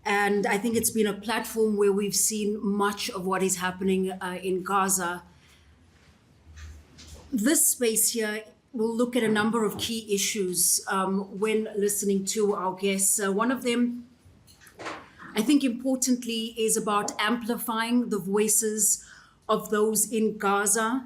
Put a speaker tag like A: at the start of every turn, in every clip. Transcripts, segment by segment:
A: And I think it's been a platform where we've seen much of what is happening in Gaza. This space here will look at a number of key issues when listening to our guests. One of them, I think importantly, is about amplifying the voices of those in Gaza,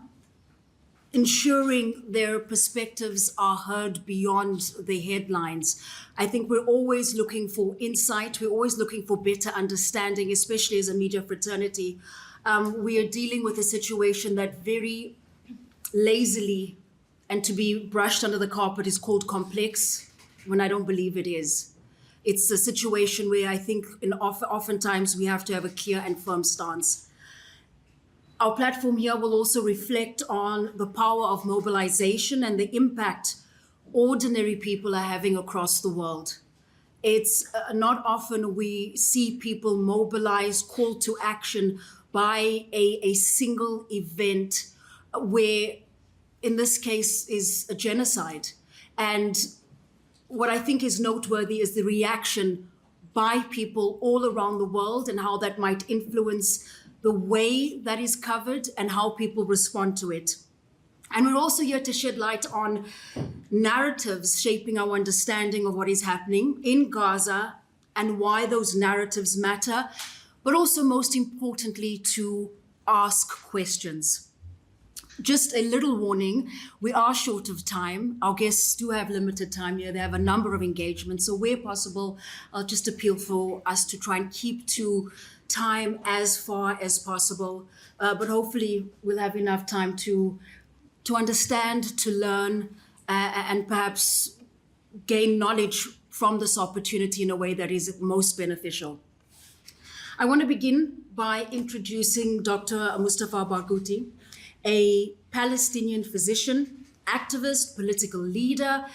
A: ensuring their perspectives are heard beyond the headlines. I think we're always looking for insight. We're always looking for better understanding, especially as a media fraternity. We are dealing with a situation that very lazily and to be brushed under the carpet is called complex, when I don't believe it is. It's a situation where I think oftentimes we have to have a clear and firm stance. Our platform here will also reflect on the power of mobilization and the impact ordinary people are having across the world. It's not often we see people mobilize, call to action by a single event where, in this case, is a genocide. And what I think is noteworthy is the reaction by people all around the world and how that might influence the way that is covered and how people respond to it. And we're also here to shed light on narratives shaping our understanding of what is happening in Gaza and why those narratives matter, but also most importantly, to ask questions. Just a little warning, we are short of time. Our guests do have limited time here. They have a number of engagements. So where possible, I'll just appeal for us to try and keep to time as far as possible. But hopefully we'll have enough time to understand, to learn, and perhaps gain knowledge from this opportunity in a way that is most beneficial. I want to begin by introducing Dr. Mustafa Barghouti, a Palestinian physician, activist, political leader,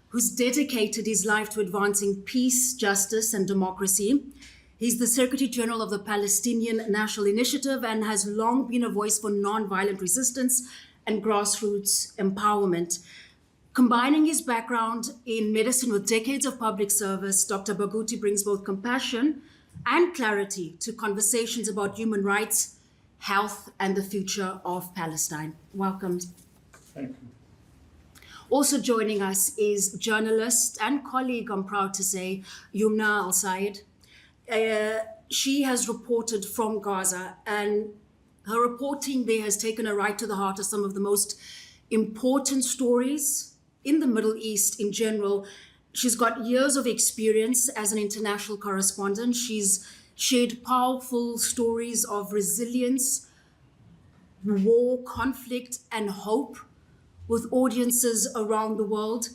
A: who's dedicated his life to advancing peace, justice, and democracy. He's the Secretary General of the Palestinian National Initiative and has long been a voice for nonviolent resistance and grassroots empowerment. Combining his background in medicine with decades of public service, Dr. Barghouti brings both compassion and clarity to conversations about human rights, health, and the future of Palestine. Welcome.
B: Thank you.
A: Also joining us is journalist and colleague, I'm proud to say, Yumna Al-Sayed. She has reported from Gaza, and her reporting there has taken her right to the heart of some of the most important stories in the Middle East in general. She's got years of experience as an international correspondent. She's shared powerful stories of resilience, war, conflict, and hope with audiences around the world.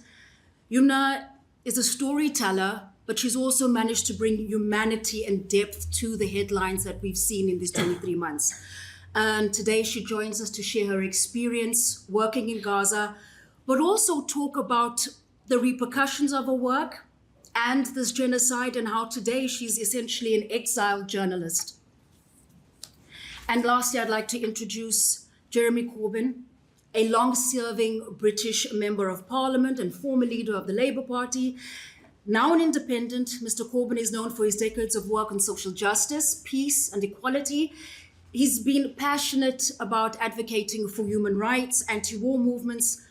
A: Yumna is a storyteller, but she's also managed to bring humanity and depth to the headlines that we've seen in these 23 months. And today she joins us to share her experience working in Gaza, but also talk about the repercussions of her work and this genocide and how today she's essentially an exiled journalist. And lastly, I'd like to introduce Jeremy Corbyn, a long-serving British member of Parliament and former leader of the Labour Party. Now an independent, Mr. Corbyn is known for his decades of work on social justice, peace, and equality. He's been passionate about advocating for human rights, anti-war movements,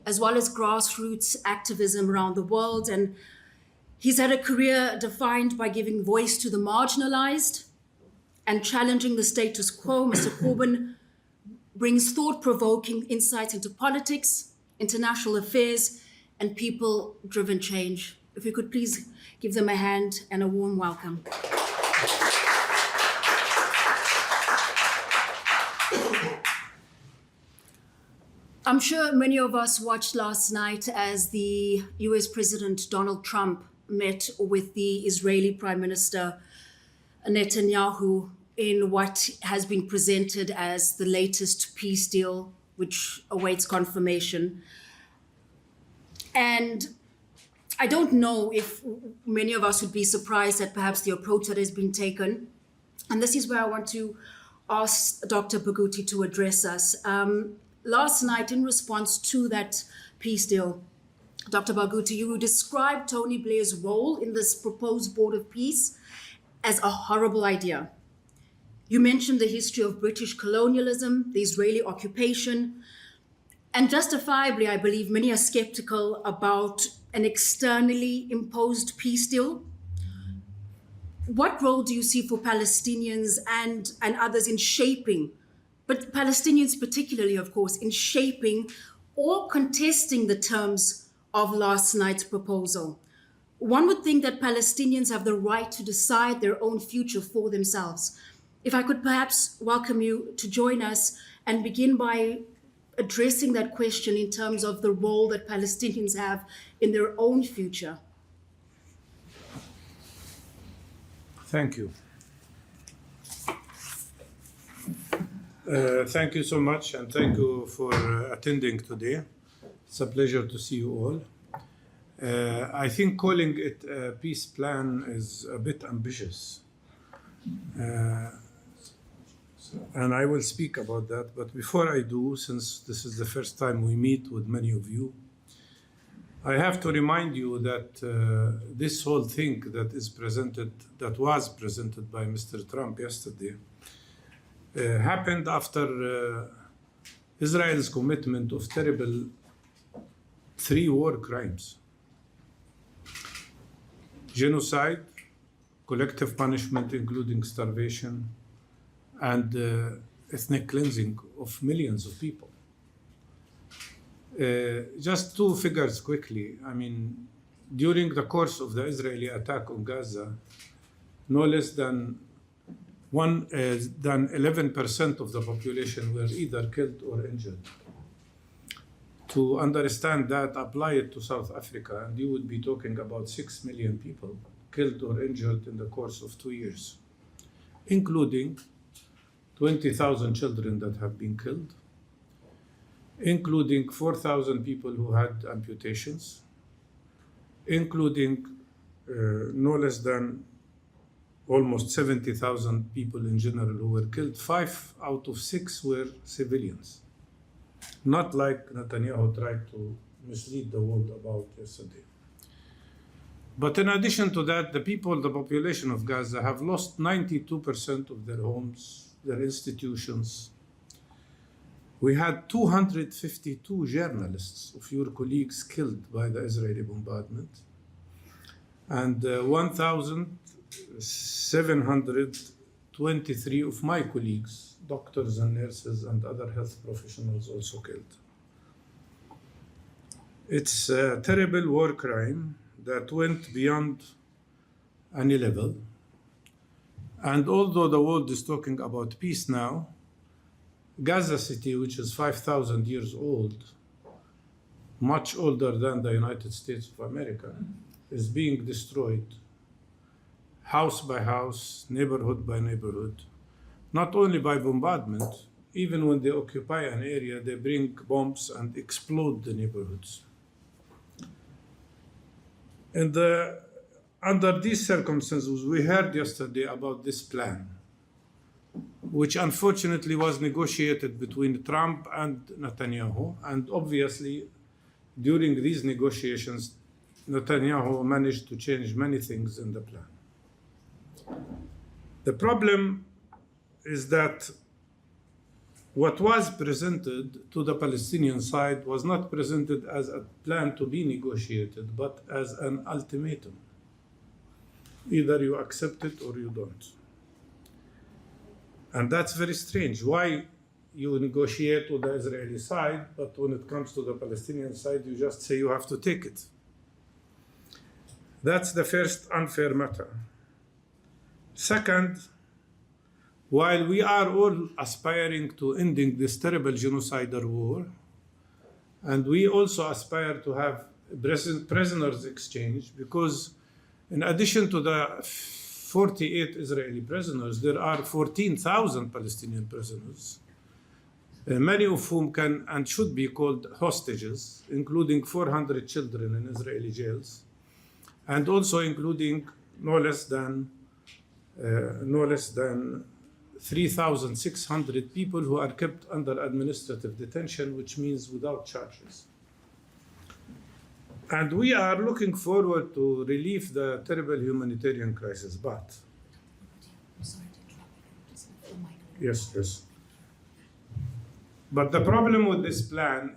A: as well as grassroots activism around the world. And he's had a career defined by giving voice to the marginalized and challenging the status quo. Mr. Corbyn brings thought-provoking insights into politics, international affairs, and people-driven change. If we could please give them a hand and a warm welcome. I'm sure many of us watched last night as the US President Donald Trump met with the Israeli Prime Minister Netanyahu in what has been presented as the latest peace deal, which awaits confirmation. And I don't know if many of us would be surprised at perhaps the approach that has been taken. And this is where I want to ask Dr. Barghouti to address us. Last night, in response to that peace deal, Dr. Barghouti, you described Tony Blair's role in this proposed board of peace as a horrible idea. You mentioned the history of British colonialism, the Israeli occupation, and justifiably, I believe many are skeptical about an externally imposed peace deal. What role do you see for Palestinians and others in shaping, but Palestinians particularly, of course, in shaping or contesting the terms of last night's proposal? One would think that Palestinians have the right to decide their own future for themselves. If I could perhaps welcome you to join us and begin by addressing that question in terms of the role that Palestinians have in their own future.
B: Thank you. Thank you so much, and thank you for attending today. It's a pleasure to see you all. I think calling it a peace plan is a bit ambitious. And I will speak about that. But before I do, since this is the first time we meet with many of you, I have to remind you that this whole thing that was presented by Mr. Trump yesterday, happened after Israel's commitment of terrible 3 war crimes: genocide, collective punishment, including starvation, and ethnic cleansing of millions of people. Just 2 figures quickly. I mean, during the course of the Israeli attack on Gaza, no less than 11% of the population were either killed or injured. To understand that, apply it to South Africa, and you would be talking about 6 million people killed or injured in the course of 2 years, including 20,000 children that have been killed, including 4,000 people who had amputations, including no less than almost 70,000 people in general who were killed. 5 out of 6 were civilians, not like Netanyahu tried to mislead the world about yesterday. But in addition to that, the population of Gaza have lost 92% of their homes, their institutions. We had 252 journalists of your colleagues killed by the Israeli bombardment, and 1,723 of my colleagues, doctors and nurses and other health professionals, also killed. It's a terrible war crime that went beyond any level. And although the world is talking about peace now, Gaza City, which is 5,000 years old, much older than the United States of America, is being destroyed house by house, neighborhood by neighborhood, not only by bombardment. Even when they occupy an area, they bring bombs and explode the neighborhoods. Under these circumstances, we heard yesterday about this plan, which unfortunately was negotiated between Trump and Netanyahu. And obviously, during these negotiations, Netanyahu managed to change many things in the plan. The problem is that what was presented to the Palestinian side was not presented as a plan to be negotiated, but as an ultimatum. Either you accept it or you don't. And that's very strange. Why you negotiate with the Israeli side, but when it comes to the Palestinian side, you just say you have to take it? That's the first unfair matter. Second, while we are all aspiring to ending this terrible genocidal war, and we also aspire to have prisoners exchange, because in addition to the 48 Israeli prisoners, there are 14,000 Palestinian prisoners, many of whom can and should be called hostages, including 400 children in Israeli jails, and also including no less than 3,600 people who are kept under administrative detention, which means without charges. And we are looking forward to relieve the terrible humanitarian crisis. But
A: Sorry to interrupt you. Just lift the mic a little.
B: Yes, yes. But the problem with this plan,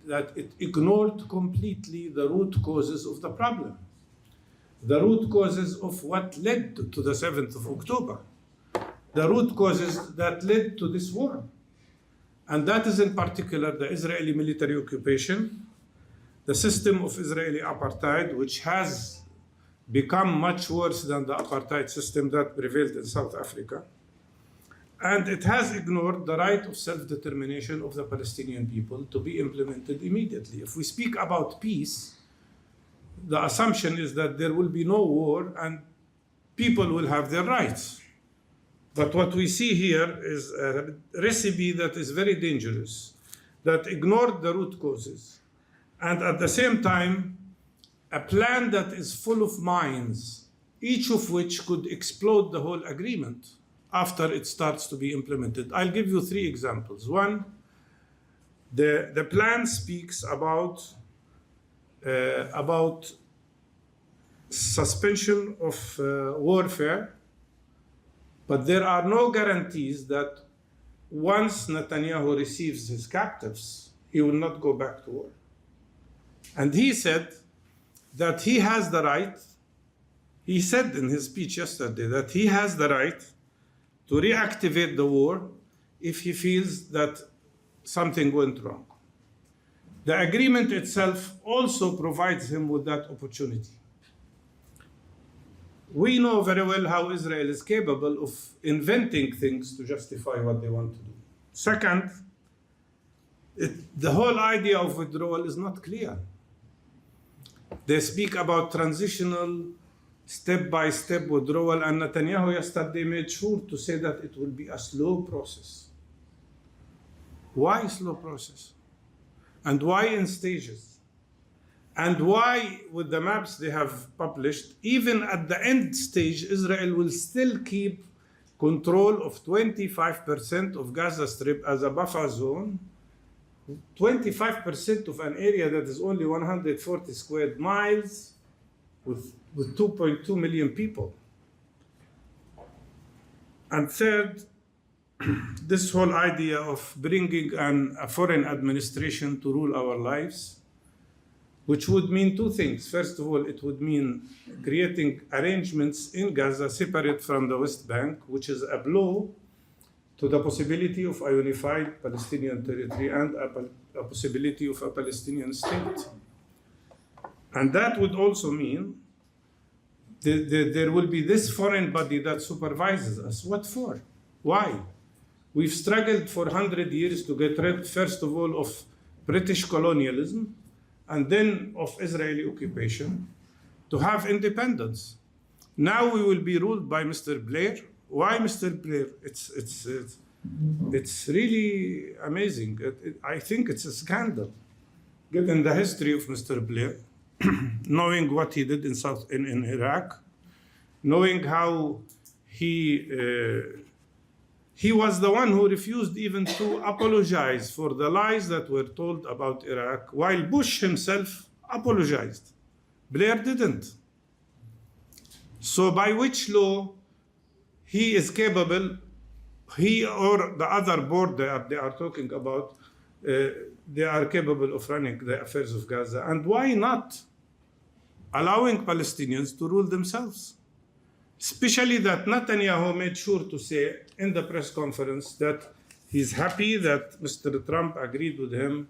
B: that it ignored completely the root causes of the problem. The root causes of what led to the 7th of October. The root causes that led to this war. And that is in particular the Israeli military occupation, the system of Israeli apartheid, which has become much worse than the apartheid system that prevailed in South Africa. And it has ignored the right of self-determination of the Palestinian people to be implemented immediately. If we speak about peace, the assumption is that there will be no war and people will have their rights. But what we see here is a recipe that is very dangerous, that ignored the root causes, and at the same time, a plan that is full of mines, each of which could explode the whole agreement after it starts to be implemented. I'll give you 3 examples. One, the plan speaks about suspension of warfare, but there are no guarantees that once Netanyahu receives his captives, he will not go back to war. And he said that he has the right, he said in his speech yesterday that he has the right to reactivate the war if he feels that something went wrong. The agreement itself also provides him with that opportunity. We know very well how Israel is capable of inventing things to justify what they want to do. Second, the whole idea of withdrawal is not clear. They speak about transitional step-by-step withdrawal, and Netanyahu yesterday made sure to say that it will be a slow process. Why slow process? And why in stages? And why, with the maps they have published, even at the end stage, Israel will still keep control of 25% of Gaza Strip as a buffer zone, 25% of an area that is only 140 square miles with 2.2 million people. And third, this whole idea of bringing a foreign administration to rule our lives, which would mean 2 things. First of all, it would mean creating arrangements in Gaza separate from the West Bank, which is a blow to the possibility of a unified Palestinian territory and a possibility of a Palestinian state. And that would also mean there will be this foreign body that supervises us. What for? Why? We've struggled for 100 years to get rid, first of all, of British colonialism, and then of Israeli occupation, to have independence. Now we will be ruled by Mr. Blair. Why Mr. Blair? It's really amazing. I think it's a scandal, given the history of Mr. Blair, knowing what he did in Iraq, knowing how he was the one who refused even to apologize for the lies that were told about Iraq, while Bush himself apologized. Blair didn't. So by which law he is capable, he or the other board they are talking about, they are capable of running the affairs of Gaza? And why not allowing Palestinians to rule themselves? Especially that Netanyahu made sure to say in the press conference that he's happy that Mr. Trump agreed with him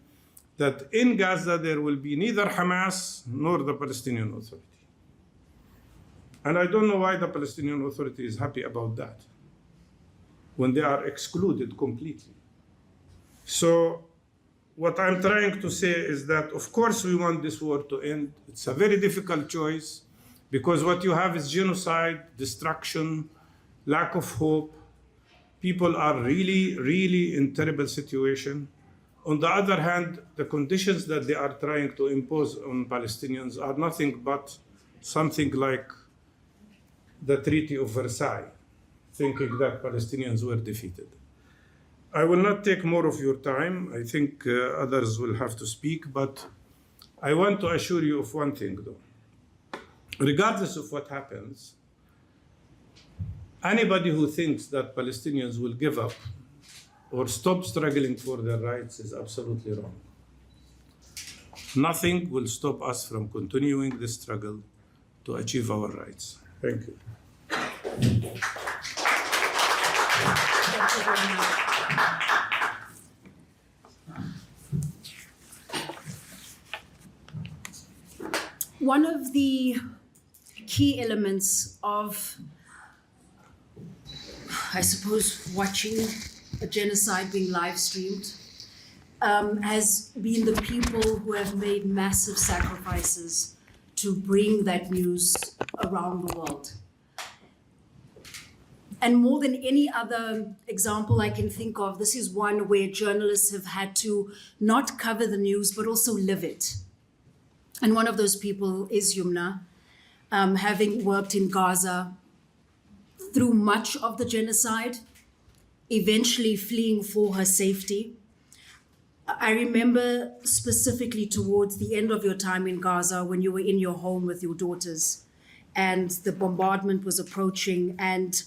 B: that in Gaza there will be neither Hamas nor the Palestinian Authority. And I don't know why the Palestinian Authority is happy about that when they are excluded completely. So what I'm trying to say is that, of course, we want this war to end. It's a very difficult choice, because what you have is genocide, destruction, lack of hope. People are really, really in terrible situation. On the other hand, the conditions that they are trying to impose on Palestinians are nothing but something like the Treaty of Versailles, thinking that Palestinians were defeated. I will not take more of your time. I think others will have to speak, but I want to assure you of one thing, though. Regardless of what happens, Anybody who thinks that Palestinians will give up or stop struggling for their rights is absolutely wrong. Nothing will stop us from continuing the struggle to achieve our rights. Thank you.
A: Thank you very much. One of the key elements of, I suppose, watching a genocide being live streamed has been the people who have made massive sacrifices to bring that news around the world. And more than any other example I can think of, this is one where journalists have had to not cover the news, but also live it. And one of those people is Yumna, having worked in Gaza through much of the genocide, eventually fleeing for her safety. I remember specifically towards the end of your time in Gaza when you were in your home with your daughters and the bombardment was approaching, and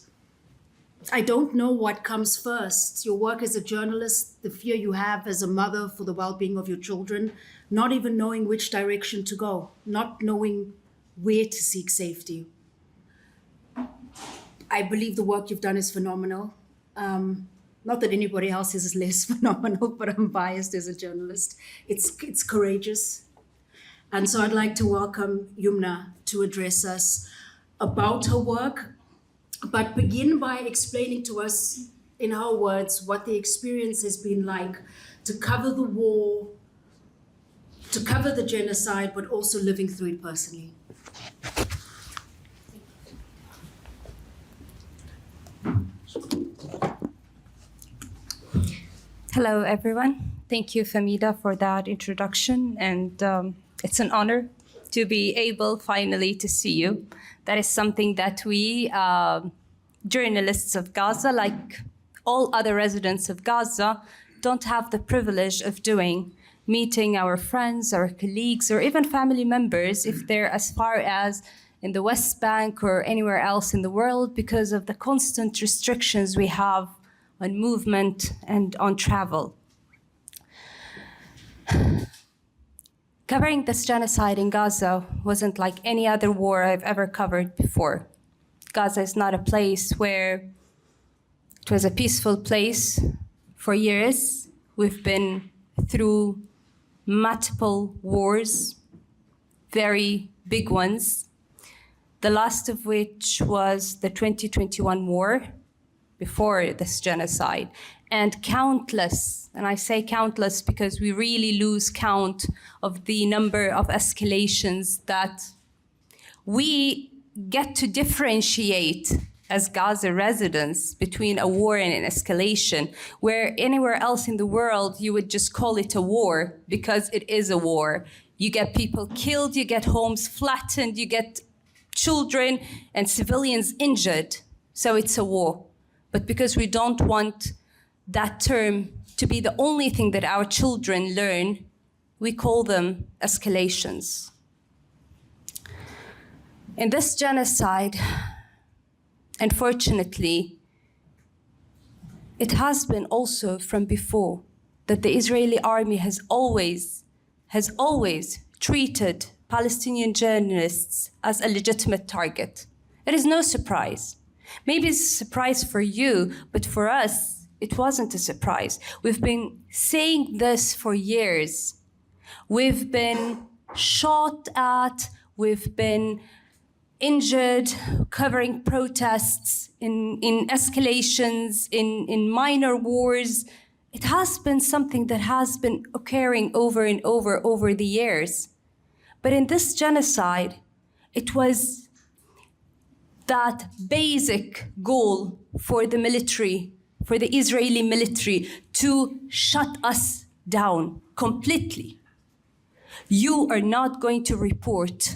A: I don't know what comes first. Your work as a journalist, the fear you have as a mother for the well-being of your children, not even knowing which direction to go, not knowing where to seek safety. I believe the work you've done is phenomenal. Not that anybody else is less phenomenal, but I'm biased as a journalist. It's courageous. And so I'd like to welcome Yumna to address us about her work, but begin by explaining to us in her words what the experience has been like to cover the war, to cover the genocide, but also living through it personally.
C: Hello, everyone. Thank you, Famida, for that introduction. And it's an honor to be able finally to see you. That is something that we, journalists of Gaza, like all other residents of Gaza, don't have the privilege of doing, meeting our friends, our colleagues, or even family members if they're as far as in the West Bank or anywhere else in the world because of the constant restrictions we have on movement and on travel. Covering this genocide in Gaza wasn't like any other war I've ever covered before. Gaza is not a place where it was a peaceful place for years. We've been through multiple wars, very big ones, the last of which was the 2021 war before this genocide, and countless, and I say countless because we really lose count of the number of escalations that we get to differentiate as Gaza residents between a war and an escalation, where anywhere else in the world you would just call it a war because it is a war. You get people killed, you get homes flattened, you get children and civilians injured, so it's a war. But because we don't want that term to be the only thing that our children learn, we call them escalations. In this genocide, unfortunately, it has been also from before that the Israeli army has always treated Palestinian journalists as a legitimate target. It is no surprise. Maybe it's a surprise for you, but for us, it wasn't a surprise. We've been saying this for years. We've been shot at, we've been injured, covering protests, in escalations, in minor wars. It has been something that has been occurring over and over the years. But in this genocide, it was that basic goal for the military, for the Israeli military, to shut us down completely. You are not going to report.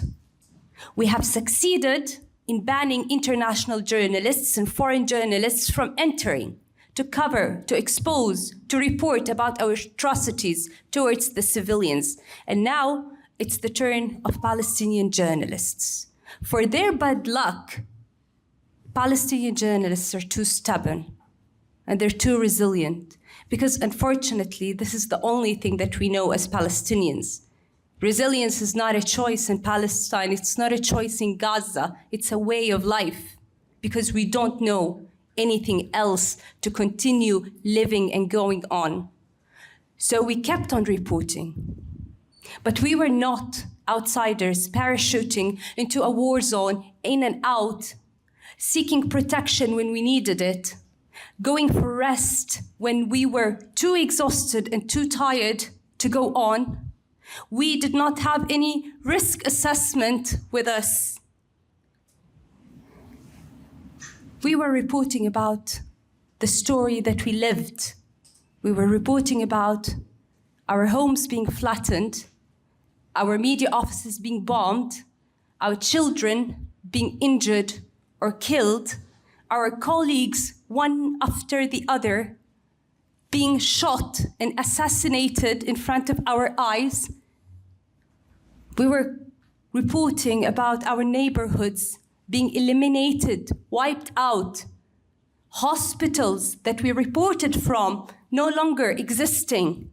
C: We have succeeded in banning international journalists and foreign journalists from entering, to cover, to expose, to report about our atrocities towards the civilians. And now it's the turn of Palestinian journalists. For their bad luck, Palestinian journalists are too stubborn and they're too resilient because unfortunately, this is the only thing that we know as Palestinians. Resilience is not a choice in Palestine. It's not a choice in Gaza. It's a way of life because we don't know anything else to continue living and going on. So we kept on reporting. But we were not outsiders parachuting into a war zone in and out, seeking protection when we needed it, going for rest when we were too exhausted and too tired to go on. We did not have any risk assessment with us. We were reporting about the story that we lived. We were reporting about our homes being flattened, our media offices being bombed, our children being injured or killed, our colleagues, one after the other, being shot and assassinated in front of our eyes. We were reporting about our neighborhoods being eliminated, wiped out, hospitals that we reported from no longer existing.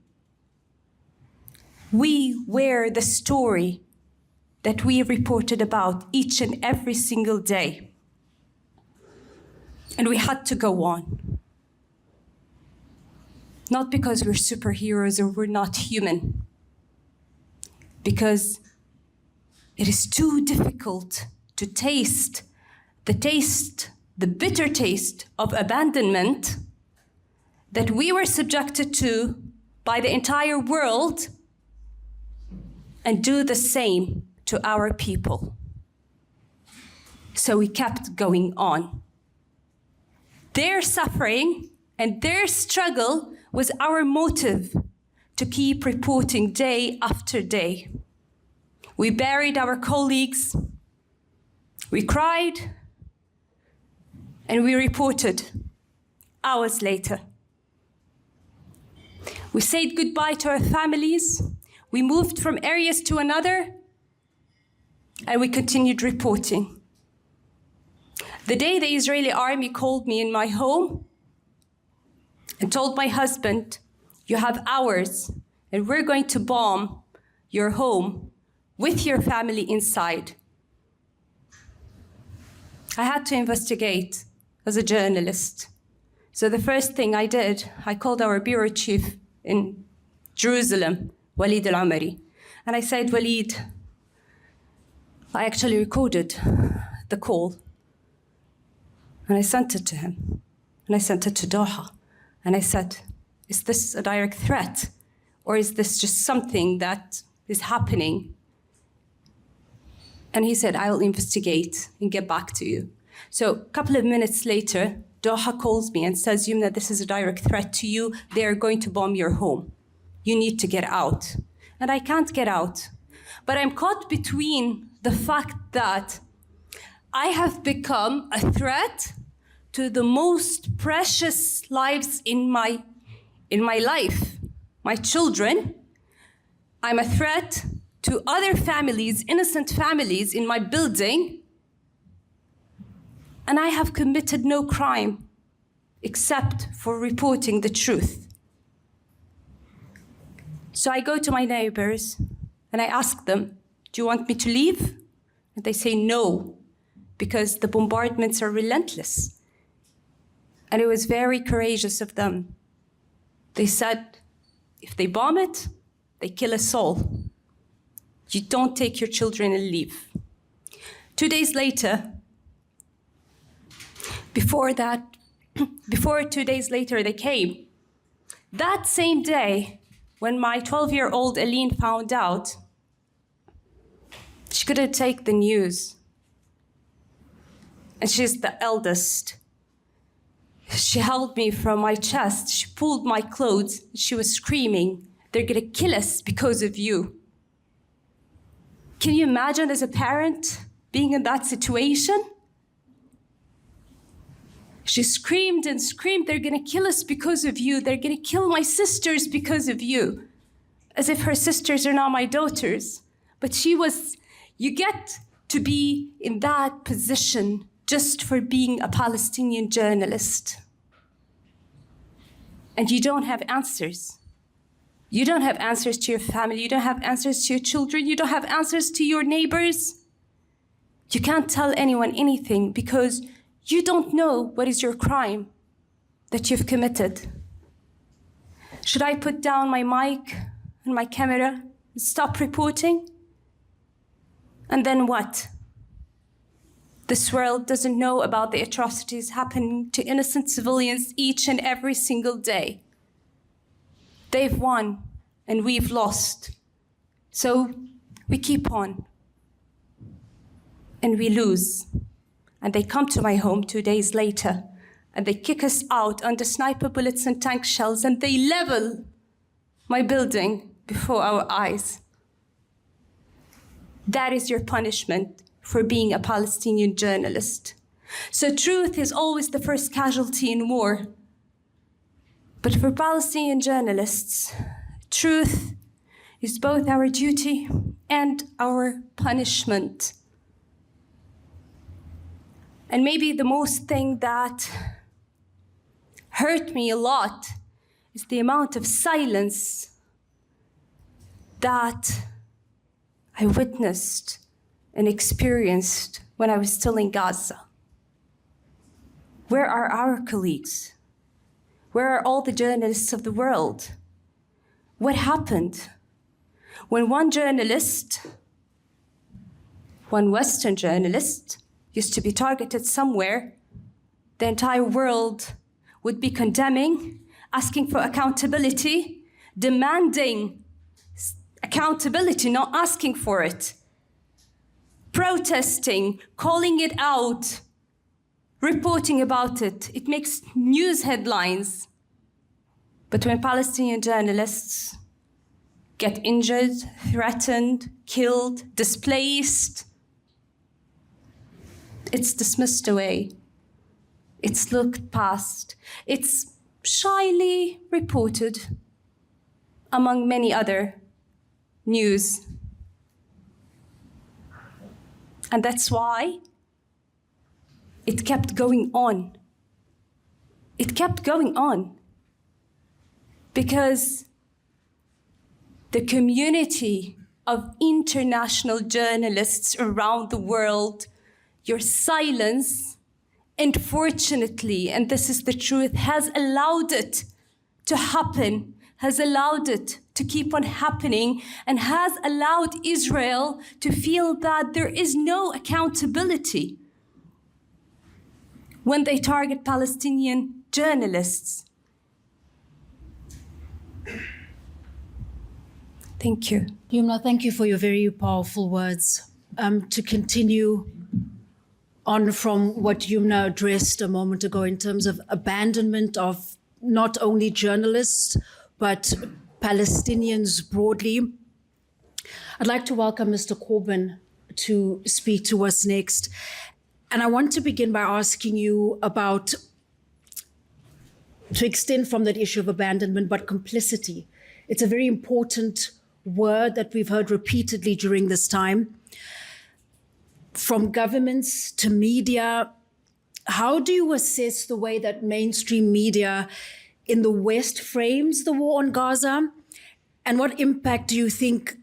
C: We were the story that we reported about each and every single day. And we had to go on. Not because we're superheroes or we're not human, because it is too difficult to taste, the bitter taste of abandonment that we were subjected to by the entire world and do the same to our people. So we kept going on. Their suffering and their struggle was our motive to keep reporting day after day. We buried our colleagues, we cried, and we reported hours later. We said goodbye to our families, we moved from areas to another, and we continued reporting. The day the Israeli army called me in my home and told my husband, "You have hours, and we're going to bomb your home with your family inside," I had to investigate as a journalist. So the first thing I did, I called our bureau chief in Jerusalem, Walid al-Amari, and I said, "Walid, I actually recorded the call." And I sent it to him. And I sent it to Doha. And I said, "Is this a direct threat? Or is this just something that is happening?" And he said, "I will investigate and get back to you." So a couple of minutes later, Doha calls me and says, "Yumna, this is a direct threat to you. They are going to bomb your home. You need to get out." And I can't get out. But I'm caught between the fact that I have become a threat to the most precious lives in my life, my children. I'm a threat to other families, innocent families in my building. And I have committed no crime except for reporting the truth. So I go to my neighbors and I ask them, "Do you want me to leave?" And they say no, because the bombardments are relentless. And it was very courageous of them. They said, if they bomb it, they kill us all. You don't take your children and leave. 2 days later, before 2 days later they came. That same day, when my 12-year-old Aline found out, she couldn't take the news. And she's the eldest. She held me from my chest. She pulled my clothes. She was screaming, "They're gonna kill us because of you." Can you imagine as a parent being in that situation? She screamed and screamed, "They're gonna kill us because of you. They're gonna kill my sisters because of you." As if her sisters are not my daughters. But you get to be in that position just for being a Palestinian journalist. And you don't have answers. You don't have answers to your family. You don't have answers to your children. You don't have answers to your neighbors. You can't tell anyone anything because you don't know what is your crime that you've committed. Should I put down my mic and my camera and stop reporting? And then what? This world doesn't know about the atrocities happening to innocent civilians each and every single day. They've won and we've lost. So we keep on and we lose. And they come to my home 2 days later and they kick us out under sniper bullets and tank shells and they level my building before our eyes. That is your punishment for being a Palestinian journalist. So truth is always the first casualty in war. But for Palestinian journalists, truth is both our duty and our punishment. And maybe the most thing that hurt me a lot is the amount of silence that I witnessed and experienced when I was still in Gaza. Where are our colleagues? Where are all the journalists of the world? What happened? When one journalist, one Western journalist, used to be targeted somewhere, the entire world would be condemning, asking for accountability, demanding accountability, not asking for it, protesting, calling it out, reporting about it. It makes news headlines. But when Palestinian journalists get injured, threatened, killed, displaced, it's dismissed away. It's looked past. It's shyly reported among many other news. And that's why it kept going on. It kept going on because the community of international journalists around the world, your silence, unfortunately, and this is the truth, has allowed it to happen, has allowed it to keep on happening, and has allowed Israel to feel that there is no accountability when they target Palestinian journalists. Thank you.
A: Yumna, thank you for your very powerful words. To continue on from what Yumna addressed a moment ago in terms of abandonment of not only journalists, but Palestinians broadly, I'd like to welcome Mr. Corbyn to speak to us next. And I want to begin by asking you about, to extend from that issue of abandonment, but complicity. It's a very important word that we've heard repeatedly during this time. From governments to media, how do you assess the way that mainstream media in the West frames the war on Gaza? And what impact do you think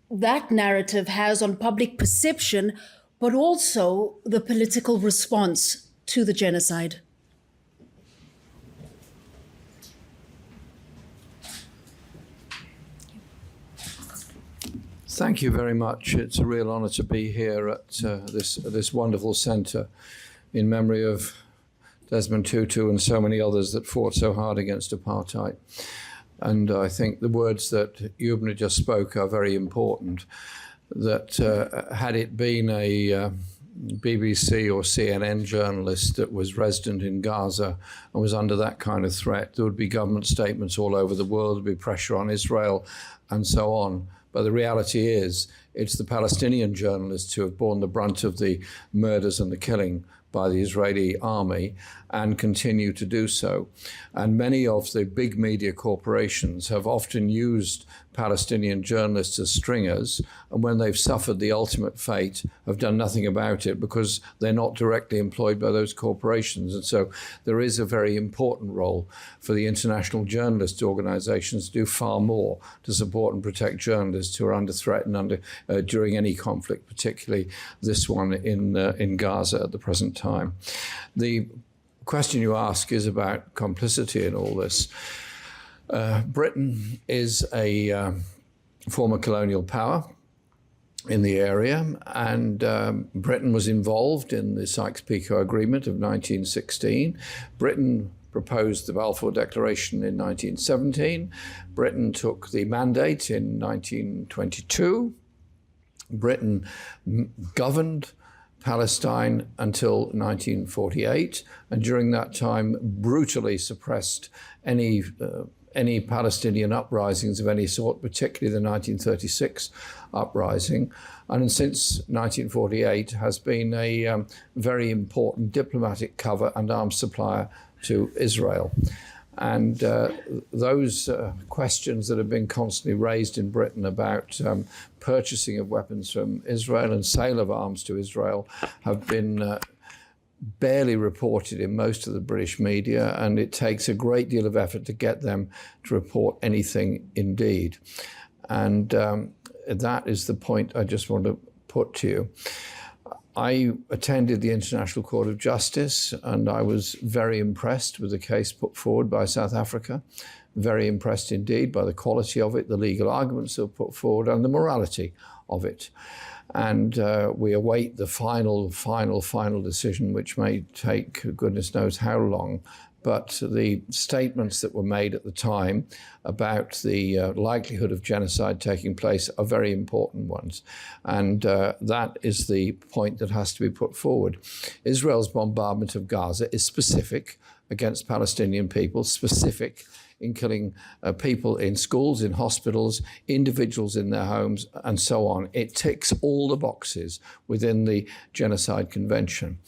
A: that narrative has on public perception, but also the political response to the genocide?
D: Thank you very much. It's a real honor to be here at this wonderful center in memory of Desmond Tutu and so many others that fought so hard against apartheid. And I think the words that Yumna just spoke are very important, that had it been a BBC or CNN journalist that was resident in Gaza and was under that kind of threat, there would be government statements all over the world, there'd be pressure on Israel and so on. But the reality is, it's the Palestinian journalists who have borne the brunt of the murders and the killing by the Israeli army and continue to do so. And many of the big media corporations have often used Palestinian journalists as stringers, and when they've suffered the ultimate fate, have done nothing about it because they're not directly employed by those corporations. And so there is a very important role for the international journalist organizations to do far more to support and protect journalists who are under threat and during any conflict, particularly this one in Gaza at the present time. The question you ask is about complicity in all this. Britain is a former colonial power in the area, and Britain was involved in the Sykes-Picot Agreement of 1916. Britain proposed the Balfour Declaration in 1917. Britain took the mandate in 1922. Britain governed Palestine until 1948, and during that time brutally suppressed any Palestinian uprisings of any sort, particularly the 1936 uprising. And since 1948 has been a very important diplomatic cover and arms supplier to Israel. And those questions that have been constantly raised in Britain about purchasing of weapons from Israel and sale of arms to Israel have been barely reported in most of the British media, and it takes a great deal of effort to get them to report anything indeed. And that is the point I just want to put to you. I attended the International Court of Justice, and I was very impressed with the case put forward by South Africa, very impressed indeed by the quality of it, the legal arguments that were put forward, and the morality of it. And we await the final decision, which may take goodness knows how long. But the statements that were made at the time about the likelihood of genocide taking place are very important ones. And that is the point that has to be put forward. Israel's bombardment of Gaza is specific against Palestinian people, specific in killing people in schools, in hospitals, individuals in their homes, and so on. It ticks all the boxes within the Genocide Convention.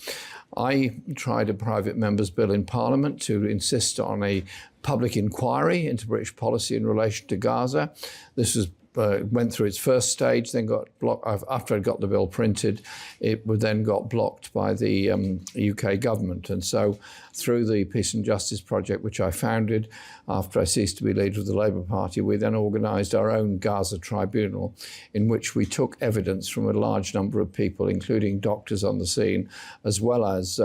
D: I tried a private member's bill in Parliament to insist on a public inquiry into British policy in relation to Gaza. This was went through its first stage, then got blocked. After I got the bill printed, it then got blocked by the UK government. And so through the Peace and Justice Project, which I founded after I ceased to be leader of the Labour Party, we then organised our own Gaza tribunal, in which we took evidence from a large number of people, including doctors on the scene, as well as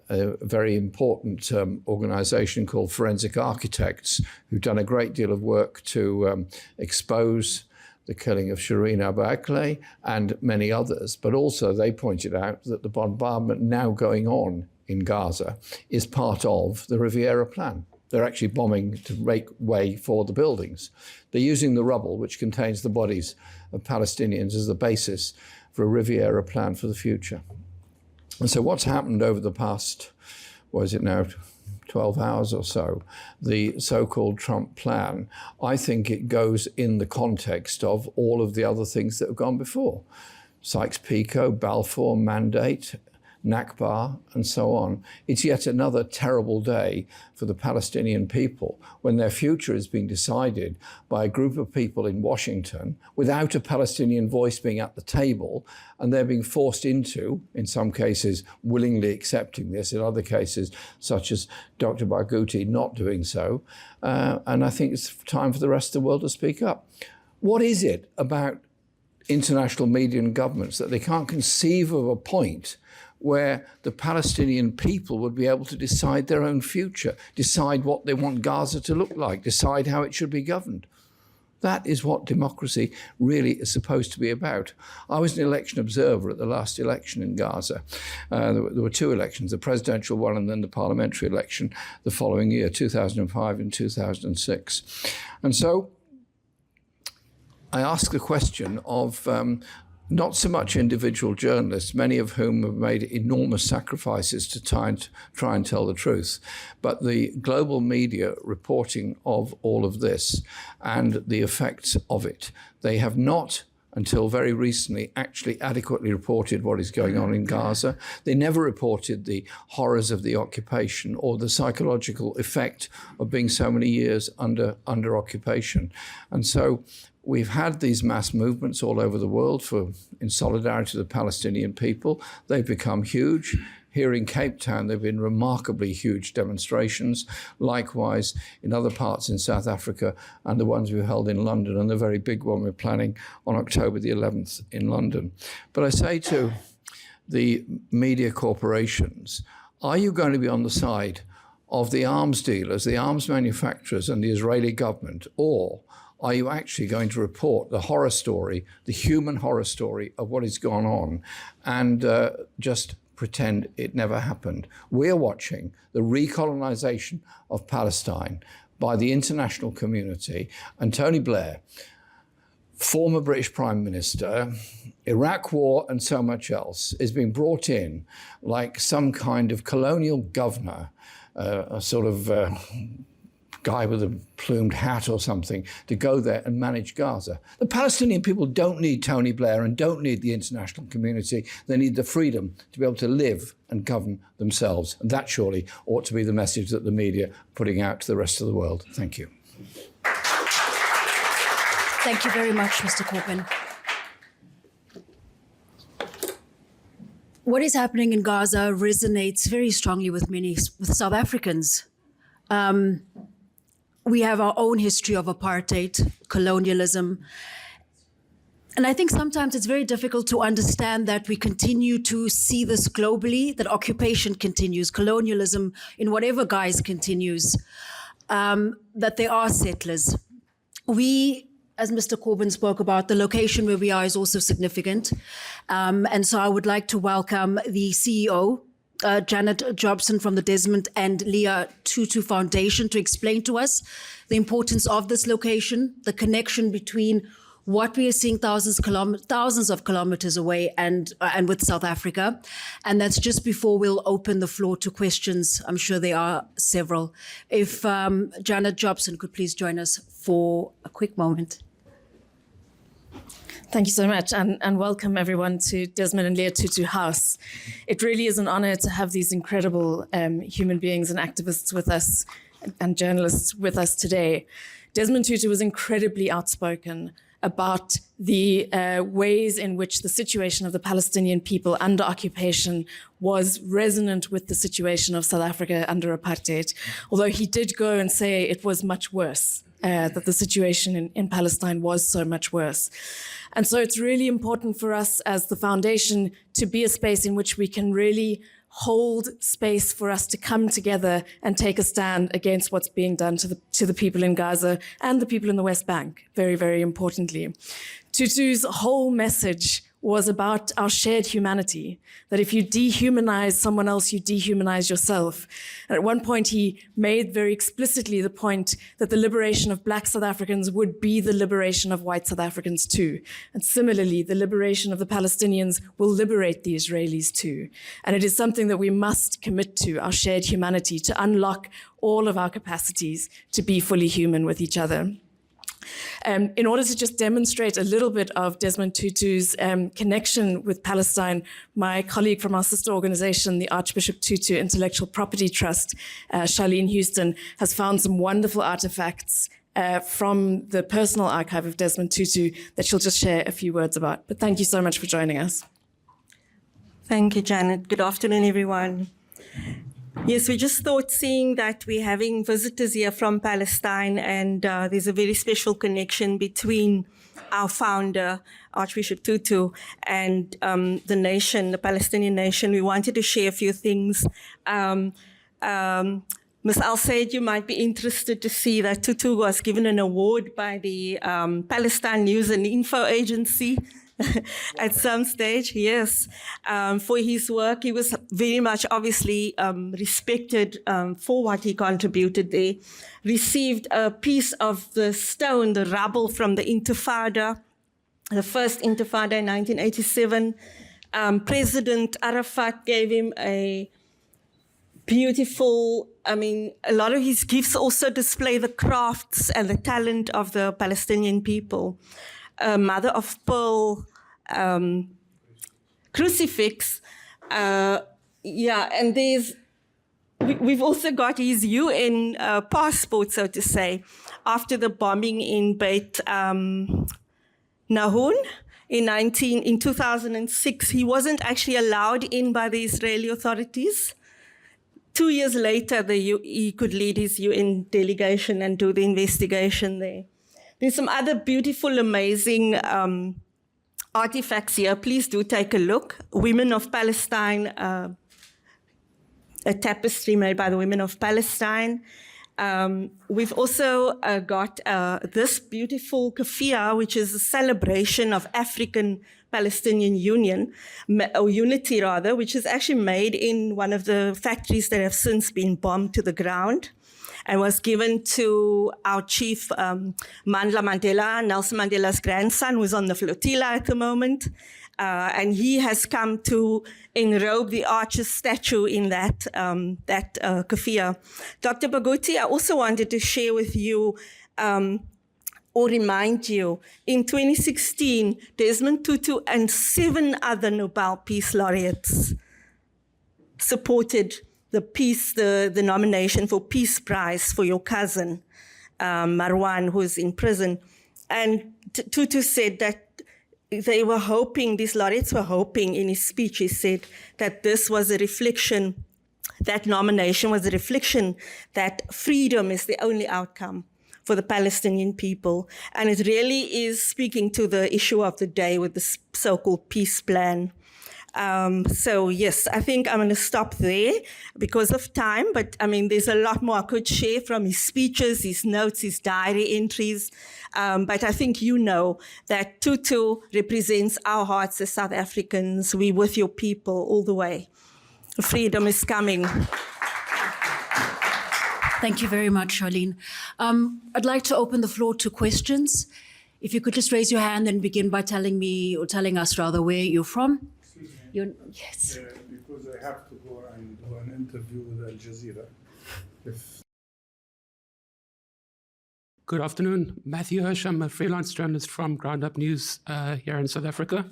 D: a very important organisation called Forensic Architects, who've done a great deal of work to expose the killing of Shireen Abu Akleh and many others. But also they pointed out that the bombardment now going on in Gaza is part of the Riviera Plan. They're actually bombing to make way for the buildings. They're using the rubble, which contains the bodies of Palestinians, as the basis for a Riviera Plan for the future. And so what's happened over the past, 12 hours or so, the so-called Trump plan, I think it goes in the context of all of the other things that have gone before. Sykes-Picot, Balfour Mandate, Nakba, and so on. It's yet another terrible day for the Palestinian people when their future is being decided by a group of people in Washington without a Palestinian voice being at the table, and they're being forced into, in some cases, willingly accepting this, in other cases, such as Dr. Barghouti, not doing so. And I think it's time for the rest of the world to speak up. What is it about international media and governments that they can't conceive of a point where the Palestinian people would be able to decide their own future, decide what they want Gaza to look like, decide how it should be governed? That is what democracy really is supposed to be about. I was an election observer at the last election in Gaza. There were two elections, the presidential one and then the parliamentary election the following year, 2005 and 2006. And so I asked the question of not so much individual journalists, many of whom have made enormous sacrifices to try and tell the truth, but the global media reporting of all of this and the effects of it. They have not until very recently, actually adequately reported what is going on in Gaza. They never reported the horrors of the occupation or the psychological effect of being so many years under occupation. And so we've had these mass movements all over the world in solidarity with the Palestinian people. They've become huge. Here in Cape Town, there have been remarkably huge demonstrations. Likewise, in other parts in South Africa, and the ones we held in London, and the very big one we're planning on October the 11th in London. But I say to the media corporations, are you going to be on the side of the arms dealers, the arms manufacturers, and the Israeli government, or are you actually going to report the horror story, the human horror story of what has gone on, and just pretend it never happened? We're watching the recolonization of Palestine by the international community, and Tony Blair, former British Prime Minister, Iraq war and so much else, is being brought in like some kind of colonial governor, a sort of guy with a plumed hat or something, to go there and manage Gaza. The Palestinian people don't need Tony Blair and don't need the international community. They need the freedom to be able to live and govern themselves. And that surely ought to be the message that the media are putting out to the rest of the world. Thank you.
A: Thank you very much, Mr. Corbyn. What is happening in Gaza resonates very strongly with with South Africans. We have our own history of apartheid, colonialism. And I think sometimes it's very difficult to understand that we continue to see this globally, that occupation continues, colonialism in whatever guise continues, that there are settlers. We, as Mr. Corbyn spoke about, the location where we are is also significant. And so I would like to welcome the CEO, Janet Jobson from the Desmond and Leah Tutu Foundation, to explain to us the importance of this location, the connection between what we are seeing thousands of kilometers away and with South Africa. And that's just before we'll open the floor to questions. I'm sure there are several. If Janet Jobson could please join us for a quick moment.
E: Thank you so much, and welcome everyone to Desmond and Leah Tutu House. It really is an honor to have these incredible human beings and activists with us and journalists with us today. Desmond Tutu was incredibly outspoken about the ways in which the situation of the Palestinian people under occupation was resonant with the situation of South Africa under apartheid, although he did go and say it was much worse, that the situation in Palestine was so much worse. And so it's really important for us as the foundation to be a space in which we can really hold space for us to come together and take a stand against what's being done to the people in Gaza and the people in the West Bank, very, very importantly. Tutu's whole message was about our shared humanity, that if you dehumanize someone else, you dehumanize yourself. And at one point, he made very explicitly the point that the liberation of Black South Africans would be the liberation of white South Africans too. And similarly, the liberation of the Palestinians will liberate the Israelis too. And it is something that we must commit to, our shared humanity, to unlock all of our capacities to be fully human with each other. In order to just demonstrate a little bit of Desmond Tutu's connection with Palestine, my colleague from our sister organization, the Archbishop Tutu Intellectual Property Trust, Charlene Houston, has found some wonderful artifacts from the personal archive of Desmond Tutu that she'll just share a few words about. But thank you so much for joining us.
F: Thank you, Janet. Good afternoon, everyone. Yes, we just thought, seeing that we're having visitors here from Palestine, and there's a very special connection between our founder, Archbishop Tutu, and the nation, the Palestinian nation. We wanted to share a few things. Ms. Al-Said, you might be interested to see that Tutu was given an award by the Palestine News and Info Agency at some stage, yes, for his work. He was very much obviously respected for what he contributed there. Received a piece of the stone, the rubble from the Intifada, the first Intifada in 1987. President Arafat gave him a beautiful, a lot of his gifts also display the crafts and the talent of the Palestinian people. a mother of pearl crucifix. And we've also got his UN passport, so to say, after the bombing in Beit Nahun in 2006. He wasn't actually allowed in by the Israeli authorities. 2 years later, he could lead his UN delegation and do the investigation there. There's some other beautiful, amazing artifacts here. Please do take a look. Women of Palestine, a tapestry made by the women of Palestine. We've also got this beautiful keffiyeh, which is a celebration of African-Palestinian unity, which is actually made in one of the factories that have since been bombed to the ground, and was given to our chief, Mandla Mandela, Nelson Mandela's grandson, who's on the flotilla at the moment. And he has come to enrobe the Archer's statue in that keffiyeh. Dr. Baguti, I also wanted to share with you or remind you, in 2016, Desmond Tutu and 7 other Nobel Peace Laureates supported the nomination for Peace Prize for your cousin, Marwan, who's in prison. And Tutu said that they were hoping, these laureates were hoping, in his speech, he said that this was a reflection, that nomination was a reflection that freedom is the only outcome for the Palestinian people. And it really is speaking to the issue of the day with the so-called peace plan. So yes, I think I'm going to stop there because of time, but I mean, there's a lot more I could share from his speeches, his notes, his diary entries. But I think you know that Tutu represents our hearts as South Africans. We're with your people all the way. Freedom is coming.
A: Thank you very much, Charlene. I'd like to open the floor to questions. If you could just raise your hand and begin by telling me, or telling us rather, where you're from. Yes.
B: Because I have to go and do an interview with Al Jazeera.
G: Good afternoon. Matthew Hirsch. I'm a freelance journalist from Ground Up News here in South Africa.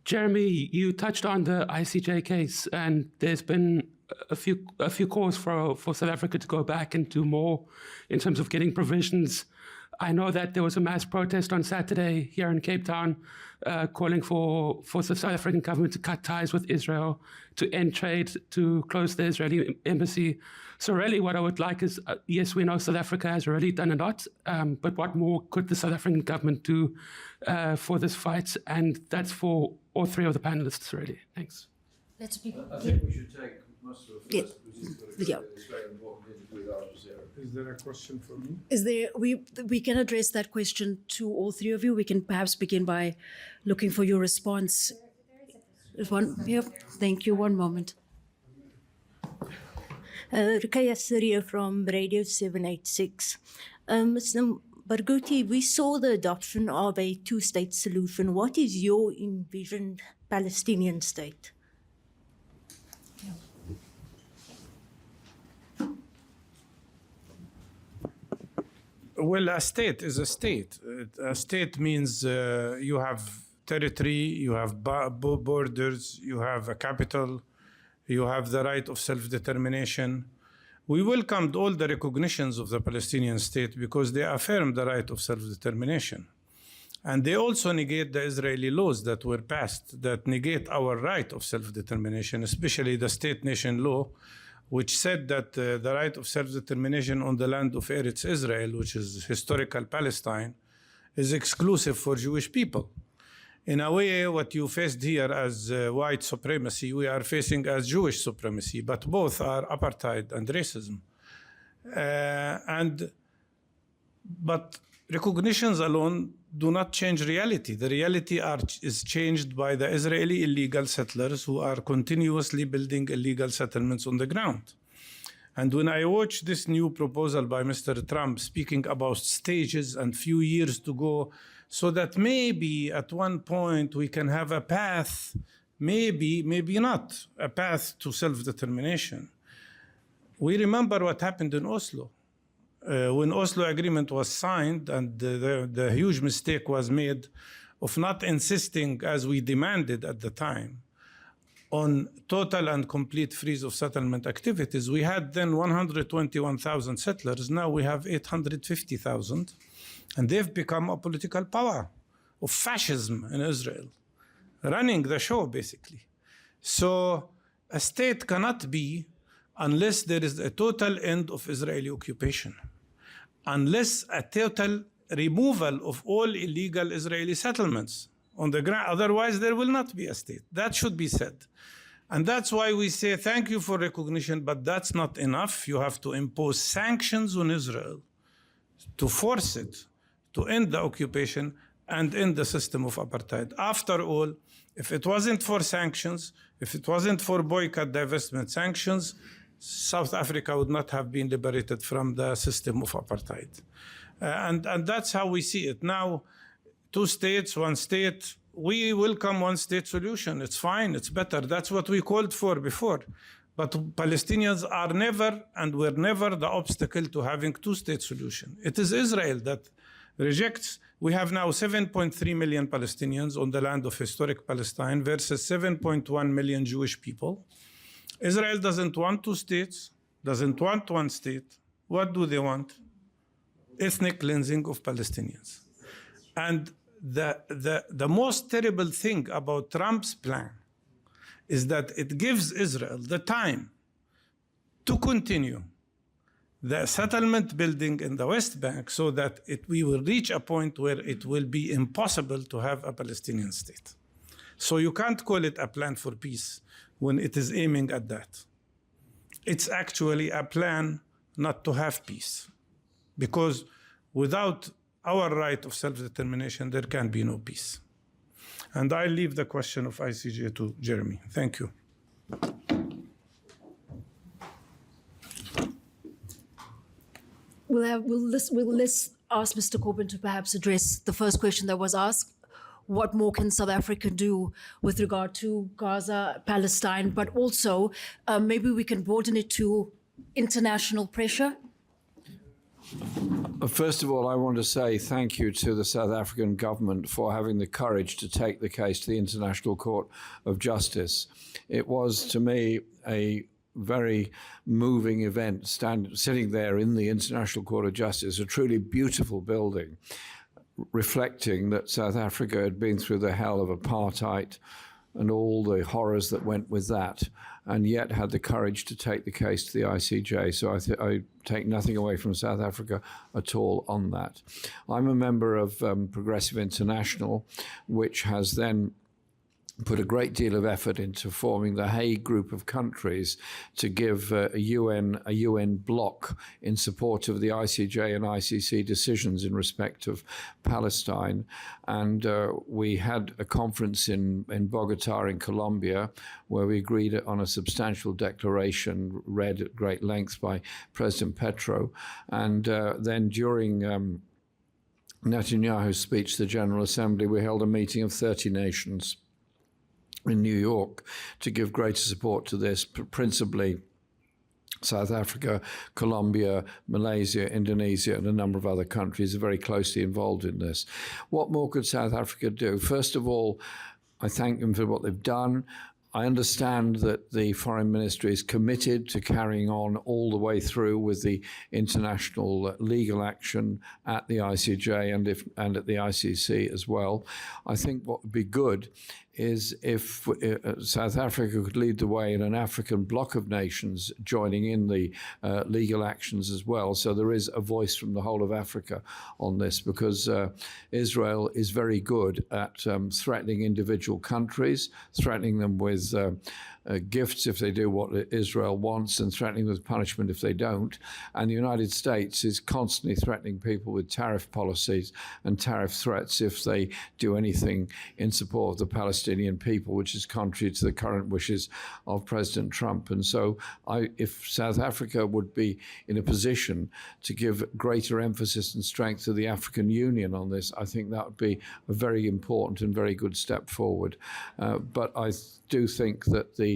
G: Jeremy, you touched on the ICJ case, and there's been a few calls for South Africa to go back and do more in terms of getting provisions. I know that there was a mass protest on Saturday here in Cape Town calling for the South African government to cut ties with Israel, to end trade, to close the Israeli embassy. So really what I would like is, yes, we know South Africa has already done a lot, but what more could the South African government do for this fight? And that's for all 3 of the panelists, really. Thanks.
A: Let's begin.
D: I think we should take Masra first,
A: Yeah.
D: because he's got
A: Yeah.
D: this very important interview with Al Jazeera.
B: Is there a question for me?
A: Is there, we can address that question to all 3 of you. We can perhaps begin by looking for your response. There's one here. Thank you. One moment.
H: Rukaya Surya from Radio 786. Mr. Barghouti, we saw the adoption of a 2-state solution. What is your envisioned Palestinian state?
B: Well, a state is a state. A state means you have territory, you have borders, you have a capital, you have the right of self-determination. We welcomed all the recognitions of the Palestinian state because they affirm the right of self-determination. And they also negate the Israeli laws that were passed that negate our right of self-determination, especially the state-nation law, which said that the right of self-determination on the land of Eretz Israel, which is historical Palestine, is exclusive for Jewish people. In a way, what you faced here as white supremacy, we are facing as Jewish supremacy, but both are apartheid and racism. But recognitions alone do not change reality. The reality is changed by the Israeli illegal settlers who are continuously building illegal settlements on the ground. And when I watch this new proposal by Mr. Trump speaking about stages and few years to go, so that maybe at one point we can have a path, maybe not, a path to self-determination. We remember what happened in Oslo. when Oslo Agreement was signed and the huge mistake was made of not insisting, as we demanded at the time, on total and complete freeze of settlement activities. We had then 121,000 settlers. Now we have 850,000. And they've become a political power of fascism in Israel, running the show, basically. So a state cannot be unless there is a total end of Israeli occupation, unless a total removal of all illegal Israeli settlements on the ground. Otherwise, there will not be a state. That should be said. And that's why we say thank you for recognition, but that's not enough. You have to impose sanctions on Israel to force it to end the occupation and end the system of apartheid. After all, if it wasn't for sanctions, if it wasn't for boycott, divestment sanctions, South Africa would not have been liberated from the system of apartheid. And that's how we see it. Now, 2 states, 1 state, we welcome 1 state solution. It's fine, it's better. That's what we called for before. But Palestinians are never and were never the obstacle to having 2 state solution. It is Israel that rejects. We have now 7.3 million Palestinians on the land of historic Palestine versus 7.1 million Jewish people. Israel doesn't want 2 states, doesn't want 1 state. What do they want? Ethnic cleansing of Palestinians. And the most terrible thing about Trump's plan is that it gives Israel the time to continue the settlement building in the West Bank so that we will reach a point where it will be impossible to have a Palestinian state. So you can't call it a plan for peace when it is aiming at that. It's actually a plan not to have peace, because without our right of self-determination, there can be no peace. And I leave the question of ICJ to Jeremy. Thank you.
A: Let's ask Mr. Corbyn to perhaps address the first question that was asked. What more can South Africa do with regard to Gaza, Palestine, but also maybe we can broaden it to international pressure?
D: First of all, I want to say thank you to the South African government for having the courage to take the case to the International Court of Justice. It was, to me, a very moving event, sitting there in the International Court of Justice, a truly beautiful building, reflecting that South Africa had been through the hell of apartheid and all the horrors that went with that, and yet had the courage to take the case to the ICJ. So I take nothing away from South Africa at all on that. I'm a member of Progressive International, which has then put a great deal of effort into forming the Hague group of countries to give a UN bloc in support of the ICJ and ICC decisions in respect of Palestine. And we had a conference in Bogota in Colombia where we agreed on a substantial declaration read at great length by President Petro. And then during Netanyahu's speech to the General Assembly, we held a meeting of 30 nations in New York to give greater support to this, principally South Africa, Colombia, Malaysia, Indonesia, and a number of other countries are very closely involved in this. What more could South Africa do? First of all, I thank them for what they've done. I understand that the Foreign Ministry is committed to carrying on all the way through with the international legal action at the ICJ and at the ICC as well. I think what would be good is if South Africa could lead the way in an African bloc of nations joining in the legal actions as well. So there is a voice from the whole of Africa on this, because Israel is very good at threatening individual countries, threatening them with gifts if they do what Israel wants, and threatening with punishment if they don't. And the United States is constantly threatening people with tariff policies and tariff threats if they do anything in support of the Palestinian people, which is contrary to the current wishes of President Trump. And so if South Africa would be in a position to give greater emphasis and strength to the African Union on this, I think that would be a very important and very good step forward. But I do think that the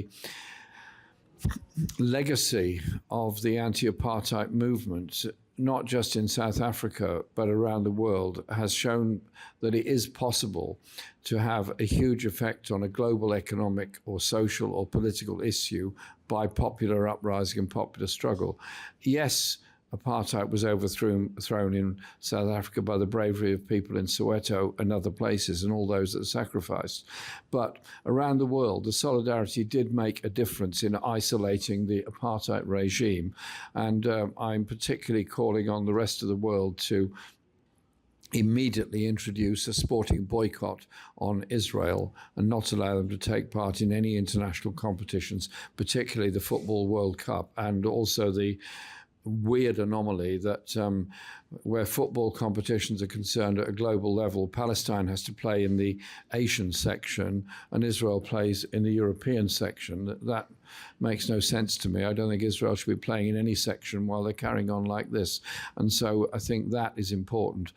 D: legacy of the anti-apartheid movement not just in South Africa, but around the world, has shown that it is possible to have a huge effect on a global economic or social or political issue by popular uprising and popular struggle. Yes, apartheid was overthrown in South Africa by the bravery of people in Soweto and other places and all those that sacrificed. But around the world, the solidarity did make a difference in isolating the apartheid regime. And I'm particularly calling on the rest of the world to immediately introduce a sporting boycott on Israel and not allow them to take part in any international competitions, particularly the Football World Cup, and also the weird anomaly that where football competitions are concerned at a global level, Palestine has to play in the Asian section and Israel plays in the European section. That makes no sense to me. I don't think Israel should be playing in any section while they're carrying on like this. And so I think that is important.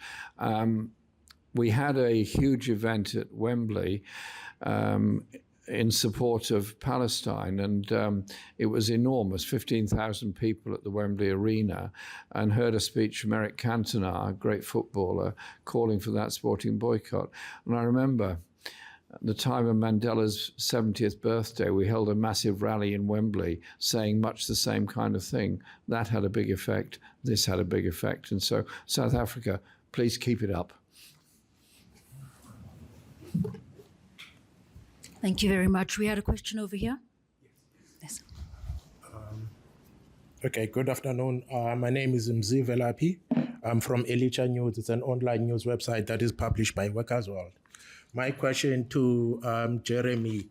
D: We had a huge event at Wembley in support of Palestine, and it was enormous, 15,000 people at the Wembley Arena, and heard a speech from Eric Cantona, a great footballer, calling for that sporting boycott. And I remember at the time of Mandela's 70th birthday, we held a massive rally in Wembley saying much the same kind of thing. That had a big effect. This had a big effect. And so South Africa, please keep it up.
A: Thank you very much. We had a question over here. Yes.
I: Okay, good afternoon. My name is Mzi Velapi. I'm from Elicha News. It's an online news website that is published by Workers' World. My question to Jeremy.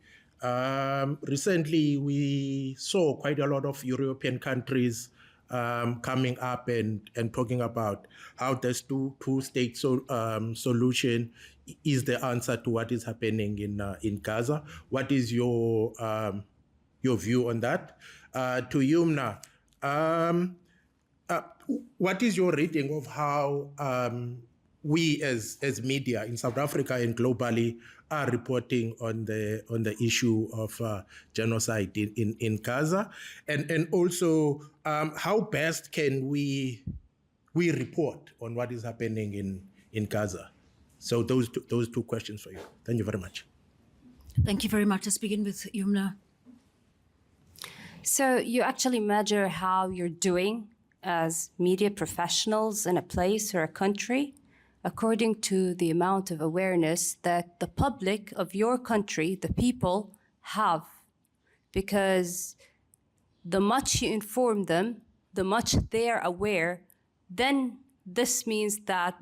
I: Recently, we saw quite a lot of European countries coming up and talking about how this two-state solution is the answer to what is happening in Gaza. What is your view on that? To Yumna, what is your reading of how we as media in South Africa and globally are reporting on the issue of genocide in Gaza, and also how best can we report on what is happening in Gaza? So those two questions for you. Thank you very much.
A: Thank you very much. Let's begin with Yumna.
C: So you actually measure how you're doing as media professionals in a place or a country according to the amount of awareness that the public of your country, the people, have. Because the much you inform them, the much they're aware, then this means that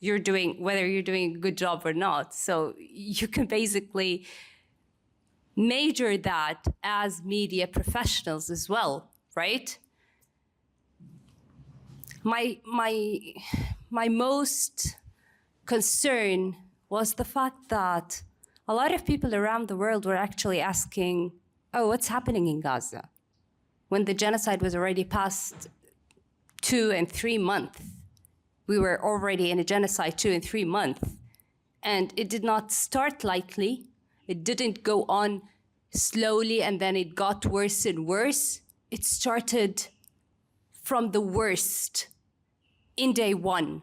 C: you're doing, whether you're doing a good job or not. So you can basically measure that as media professionals as well, right? My most concern was the fact that a lot of people around the world were actually asking, oh, what's happening in Gaza? When the genocide was already past 2 and 3 months. We were already in a genocide 2 and 3 months. And it did not start lightly. It didn't go on slowly and then it got worse and worse. It started from the worst in day one.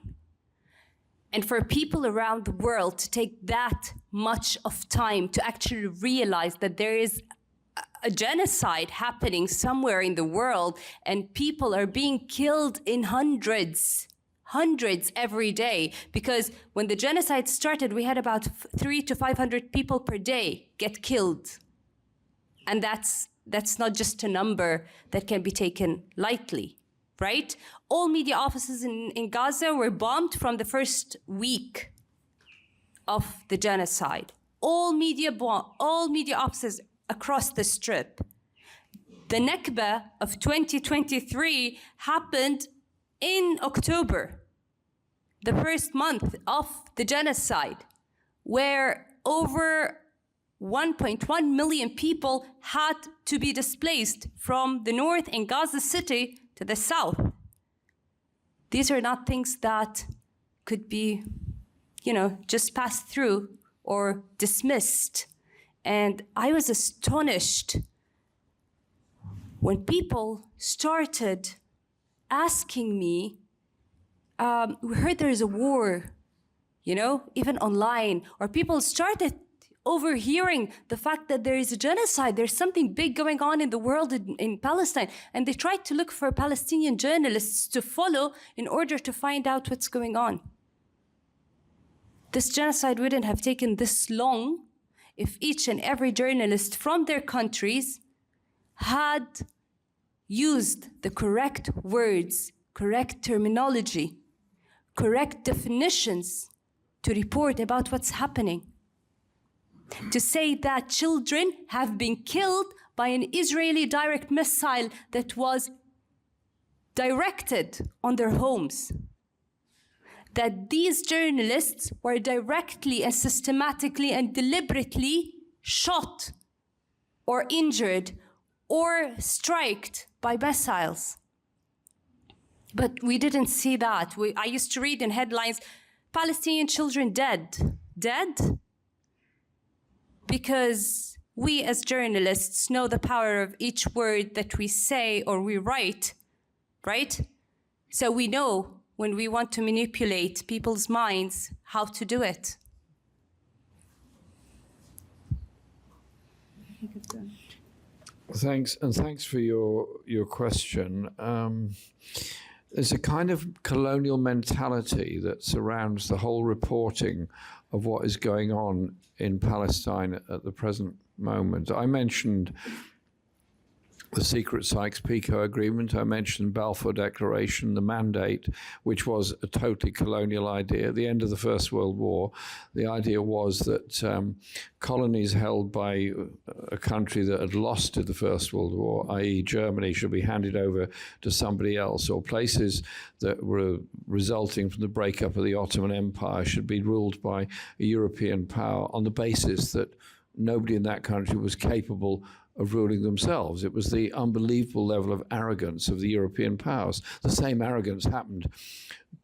C: And for people around the world to take that much of time to actually realize that there is a genocide happening somewhere in the world and people are being killed in hundreds every day. Because when the genocide started, we had about 300 to 500 people per day get killed. And that's not just a number that can be taken lightly, right? All media offices in Gaza were bombed from the first week of the genocide. All media offices across the strip. The Nakba of 2023 happened in October, the first month of the genocide, where over 1.1 million people had to be displaced from the north in Gaza City to the south. These are not things that could be, just passed through or dismissed. And I was astonished when people started asking me, we heard there is a war, even online, or people started overhearing the fact that there is a genocide, there's something big going on in the world in Palestine, and they tried to look for Palestinian journalists to follow in order to find out what's going on. This genocide wouldn't have taken this long if each and every journalist from their countries had used the correct words, correct terminology, correct definitions to report about what's happening. To say that children have been killed by an Israeli direct missile that was directed on their homes. That these journalists were directly and systematically and deliberately shot or injured or striked by missiles. But we didn't see that. I used to read in headlines, Palestinian children dead. Dead? Because we as journalists know the power of each word that we say or we write, right? So we know when we want to manipulate people's minds how to do it.
D: Thanks, and thanks for your question. There's a kind of colonial mentality that surrounds the whole reporting of what is going on in Palestine at the present moment. I mentioned the secret Sykes-Picot Agreement. I mentioned Balfour Declaration, the Mandate, which was a totally colonial idea. At the end of the First World War, the idea was that colonies held by a country that had lost to the First World War, i.e. Germany, should be handed over to somebody else, or places that were resulting from the breakup of the Ottoman Empire should be ruled by a European power on the basis that nobody in that country was capable of ruling themselves. It was the unbelievable level of arrogance of the European powers. The same arrogance happened,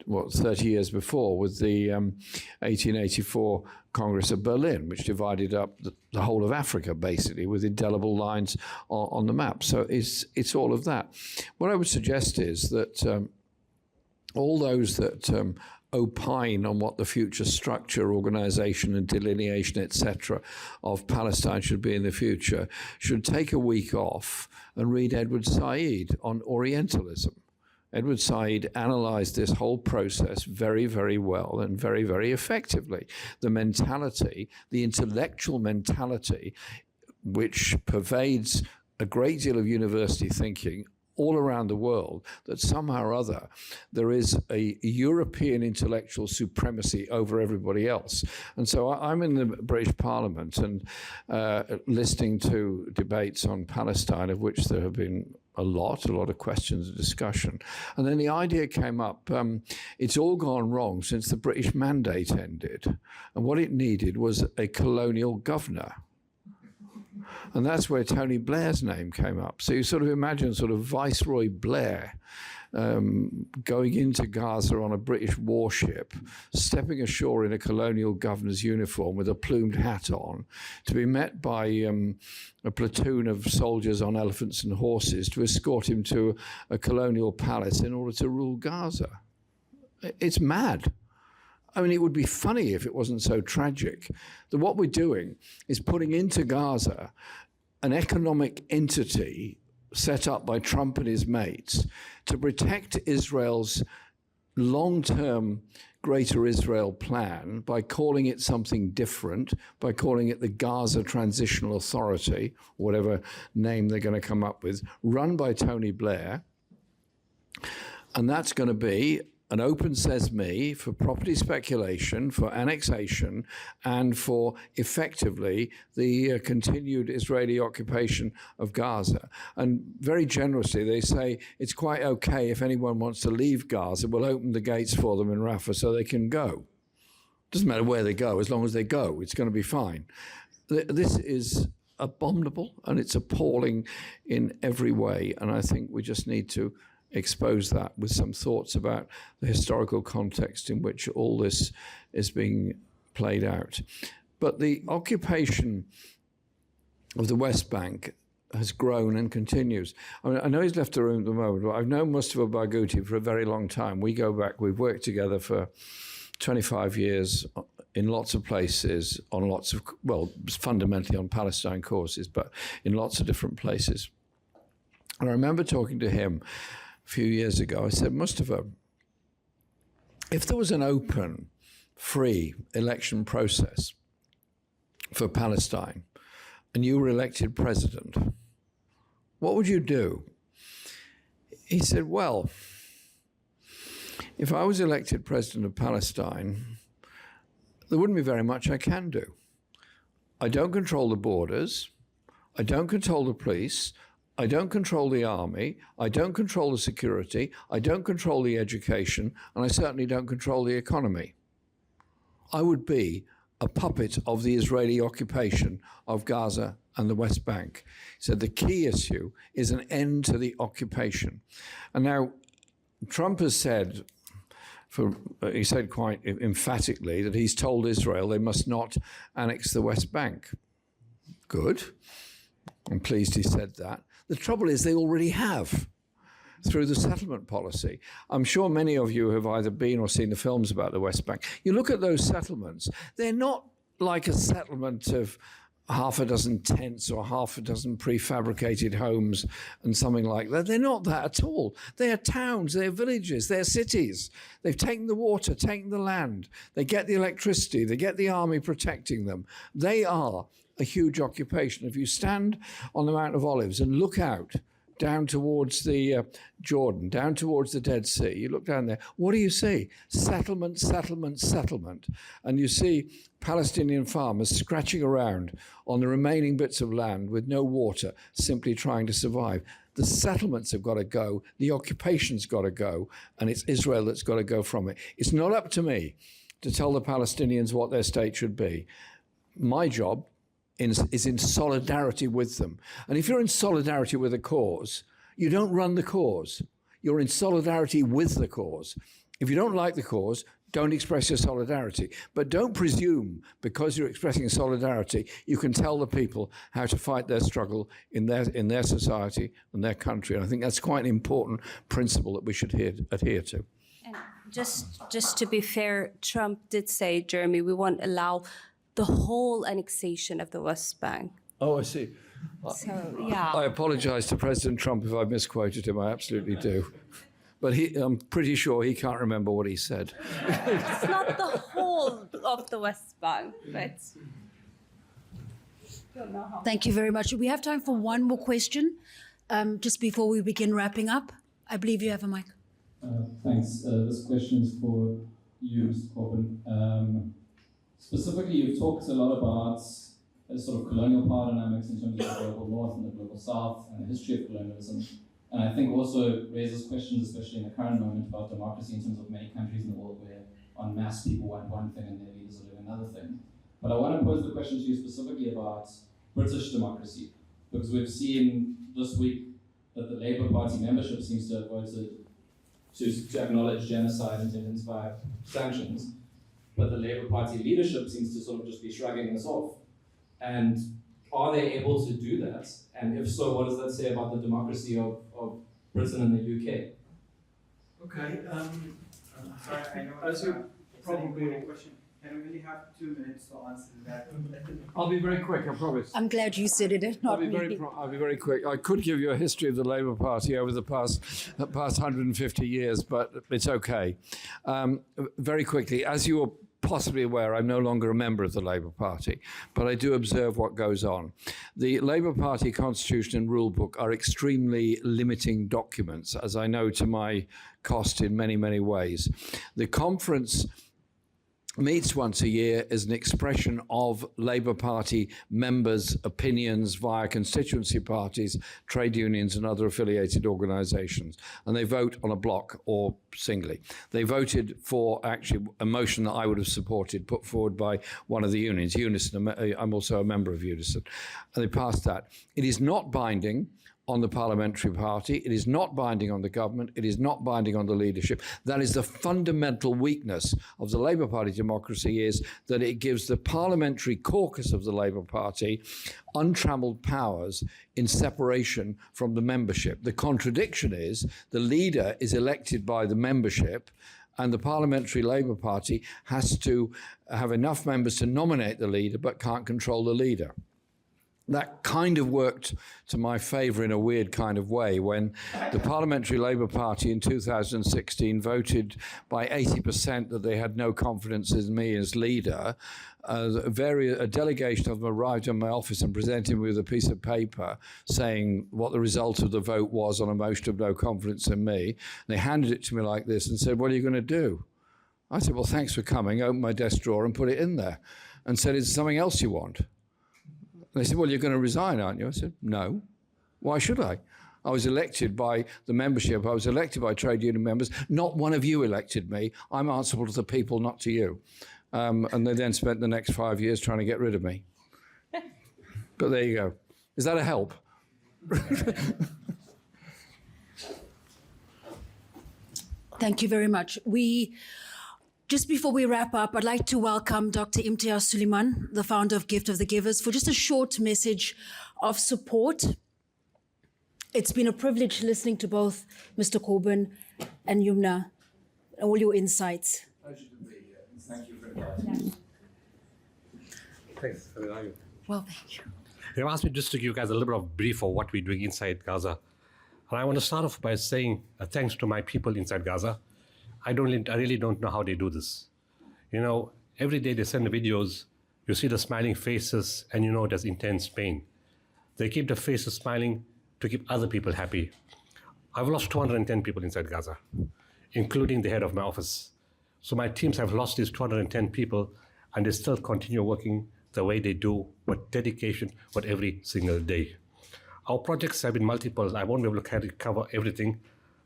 D: 30 years before with the 1884 Congress of Berlin, which divided up the whole of Africa, basically, with indelible lines on the map. So it's all of that. What I would suggest is that all those that opine on what the future structure, organization and delineation, etc., of Palestine should be in the future should take a week off and read Edward Said on Orientalism. Edward Said analyzed this whole process very, very well and very, very effectively. The mentality, the intellectual mentality, which pervades a great deal of university thinking all around the world, that somehow or other there is a European intellectual supremacy over everybody else. And so I'm in the British Parliament and listening to debates on Palestine, of which there have been a lot of questions and discussion. And then the idea came up, it's all gone wrong since the British Mandate ended. And what it needed was a colonial governor. And that's where Tony Blair's name came up. So you sort of imagine sort of Viceroy Blair going into Gaza on a British warship, stepping ashore in a colonial governor's uniform with a plumed hat on, to be met by a platoon of soldiers on elephants and horses to escort him to a colonial palace in order to rule Gaza. It's mad. I mean, it would be funny if it wasn't so tragic. That what we're doing is putting into Gaza an economic entity set up by Trump and his mates to protect Israel's long-term Greater Israel plan by calling it something different, by calling it the Gaza Transitional Authority, whatever name they're going to come up with, run by Tony Blair. And that's going to be an open sesame for property speculation, for annexation, and for effectively the continued Israeli occupation of Gaza. And very generously, they say it's quite okay if anyone wants to leave Gaza, we'll open the gates for them in Rafah so they can go. Doesn't matter where they go, as long as they go, it's going to be fine. This is abominable and it's appalling in every way. And I think we just need to expose that with some thoughts about the historical context in which all this is being played out. But the occupation of the West Bank has grown and continues. I mean, I know he's left the room at the moment, but I've known Mustafa Barghouti for a very long time. We go back, we've worked together for 25 years in lots of places, on lots of, well, fundamentally on Palestine causes, but in lots of different places. And I remember talking to him a few years ago. I said, Mustafa, if there was an open, free election process for Palestine and you were elected president, what would you do? He said, well, if I was elected president of Palestine, there wouldn't be very much I can do. I don't control the borders. I don't control the police. I don't control the army. I don't control the security. I don't control the education. And I certainly don't control the economy. I would be a puppet of the Israeli occupation of Gaza and the West Bank. He said the key issue is an end to the occupation. And now Trump has said, he said quite emphatically that he's told Israel they must not annex the West Bank. Good. I'm pleased he said that. The trouble is they already have through the settlement policy. I'm sure many of you have either been or seen the films about the West Bank. You look at those settlements, they're not like a settlement of half a dozen tents or half a dozen prefabricated homes and something like that. They're not that at all. They are towns, they're villages, they're cities. They've taken the water, taken the land. They get the electricity, they get the army protecting them. They are a huge occupation. If you stand on the Mount of Olives and look out down towards the Jordan, down towards the Dead Sea, you look down there, what do you see? Settlement, settlement, settlement. And you see Palestinian farmers scratching around on the remaining bits of land with no water, simply trying to survive. The settlements have got to go, the occupation's got to go, and it's Israel that's got to go from it. It's not up to me to tell the Palestinians what their state should be. My job is in solidarity with them. And if you're in solidarity with a cause, you don't run the cause. You're in solidarity with the cause. If you don't like the cause, don't express your solidarity. But don't presume, because you're expressing solidarity, you can tell the people how to fight their struggle in their society and their country. And I think that's quite an important principle that we should adhere to.
C: And just to be fair, Trump did say, Jeremy, we won't allow the whole annexation of the West Bank.
D: Oh, I see.
C: So, yeah.
D: I apologize to President Trump if I misquoted him. I absolutely do. But I'm pretty sure he can't remember what he said.
C: It's not the whole of the West Bank, but...
A: Thank you very much. We have time for one more question, just before we begin wrapping up. I believe you have a mic.
J: Thanks. This question is for you, Mr. Corbyn. Specifically, you've talked a lot about sort of colonial power dynamics in terms of the global north and the global south and the history of colonialism. And I think also raises questions, especially in the current moment, about democracy in terms of many countries in the world where en masse people want one thing and their leaders are doing another thing. But I want to pose the question to you specifically about British democracy, because we've seen this week that the Labour Party membership seems to have voted to acknowledge genocide and to intensify sanctions. But the Labour Party leadership seems to sort of just be shrugging this off. And are they able to do that? And if so, what does that say about the democracy of Britain and the UK?
K: Okay. Sorry, I know it's probably a question. And we only have 2 minutes to answer that.
D: I'll be very quick, I promise.
A: I'm glad you said it, not me.
D: I'll be very quick. I could give you a history of the Labour Party over the past 150 years, but it's okay. Very quickly, as you are possibly aware, I'm no longer a member of the Labour Party, but I do observe what goes on. The Labour Party constitution and rule book are extremely limiting documents, as I know to my cost in many, many ways. The conference meets once a year as an expression of Labour Party members' opinions via constituency parties, trade unions and other affiliated organisations. And they vote on a block or singly. They voted for actually a motion that I would have supported, put forward by one of the unions, Unison. I'm also a member of Unison. And they passed that. It is not binding on the parliamentary party. It is not binding on the government. It is not binding on the leadership. That is the fundamental weakness of the Labour Party democracy, is that it gives the parliamentary caucus of the Labour Party untrammeled powers in separation from the membership. The contradiction is the leader is elected by the membership, and the Parliamentary Labour Party has to have enough members to nominate the leader but can't control the leader. That kind of worked to my favour in a weird kind of way when the Parliamentary Labour Party in 2016 voted by 80% that they had no confidence in me as leader. A delegation of them arrived in my office and presented me with a piece of paper saying what the result of the vote was on a motion of no confidence in me. They handed it to me like this and said, "What are you going to do?" I said, "Well, thanks for coming." Opened my desk drawer and put it in there and said, "Is there something else you want?" They said, "Well, you're going to resign, aren't you?" I said, "No. Why should I? I was elected by the membership. I was elected by trade union members. Not one of you elected me. I'm answerable to the people, not to you." And they then spent the next 5 years trying to get rid of me. But there you go. Is that a help?
A: Thank you very much. Just before we wrap up, I'd like to welcome Dr. Imtiaz Suleiman, the founder of Gift of the Givers, for just a short message of support. It's been a privilege listening to both Mr. Corbyn and Yumna, all your insights.
L: Pleasure to be here. Thank you for inviting me.
M: Thanks. How are you?
A: Well, thank you.
M: They've asked me just to give you guys a little bit of brief of what we're doing inside Gaza. And I want to start off by saying thanks to my people inside Gaza. I really don't know how they do this. You know, every day they send the videos, you see the smiling faces, and you know there's intense pain. They keep the faces smiling to keep other people happy. I've lost 210 people inside Gaza, including the head of my office. So my teams have lost these 210 people, and they still continue working the way they do, with dedication, with every single day. Our projects have been multiple. I won't be able to cover everything.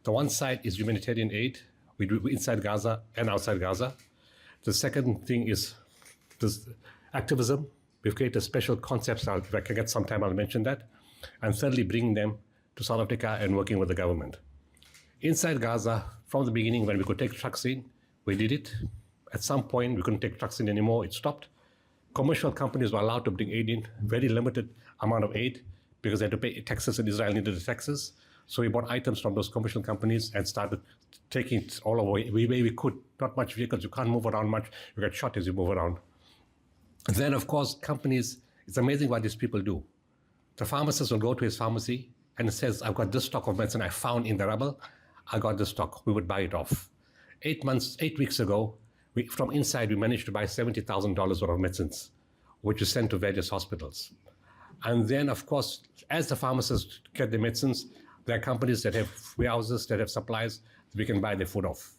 M: The one side is humanitarian aid. We do inside Gaza and outside Gaza. The second thing is this activism. We've created special concepts. If I can get some time, I'll mention that. And thirdly, bringing them to South Africa and working with the government. Inside Gaza, from the beginning, when we could take trucks in, we did it. At some point, we couldn't take trucks in anymore. It stopped. Commercial companies were allowed to bring aid in, very limited amount of aid, because they had to pay taxes, and Israel needed the taxes. So we bought items from those commercial companies and started taking it all away. We could. Not much vehicles. You can't move around much. You get shot as you move around. And then, of course, companies, it's amazing what these people do. The pharmacist will go to his pharmacy and says, "I've got this stock of medicine I found in the rubble. I got this stock." We would buy it off. 8 weeks ago, from inside, we managed to buy $70,000 worth of medicines, which is sent to various hospitals. And then, of course, as the pharmacists get the medicines, there are companies that have warehouses, that have supplies, that we can buy their food off.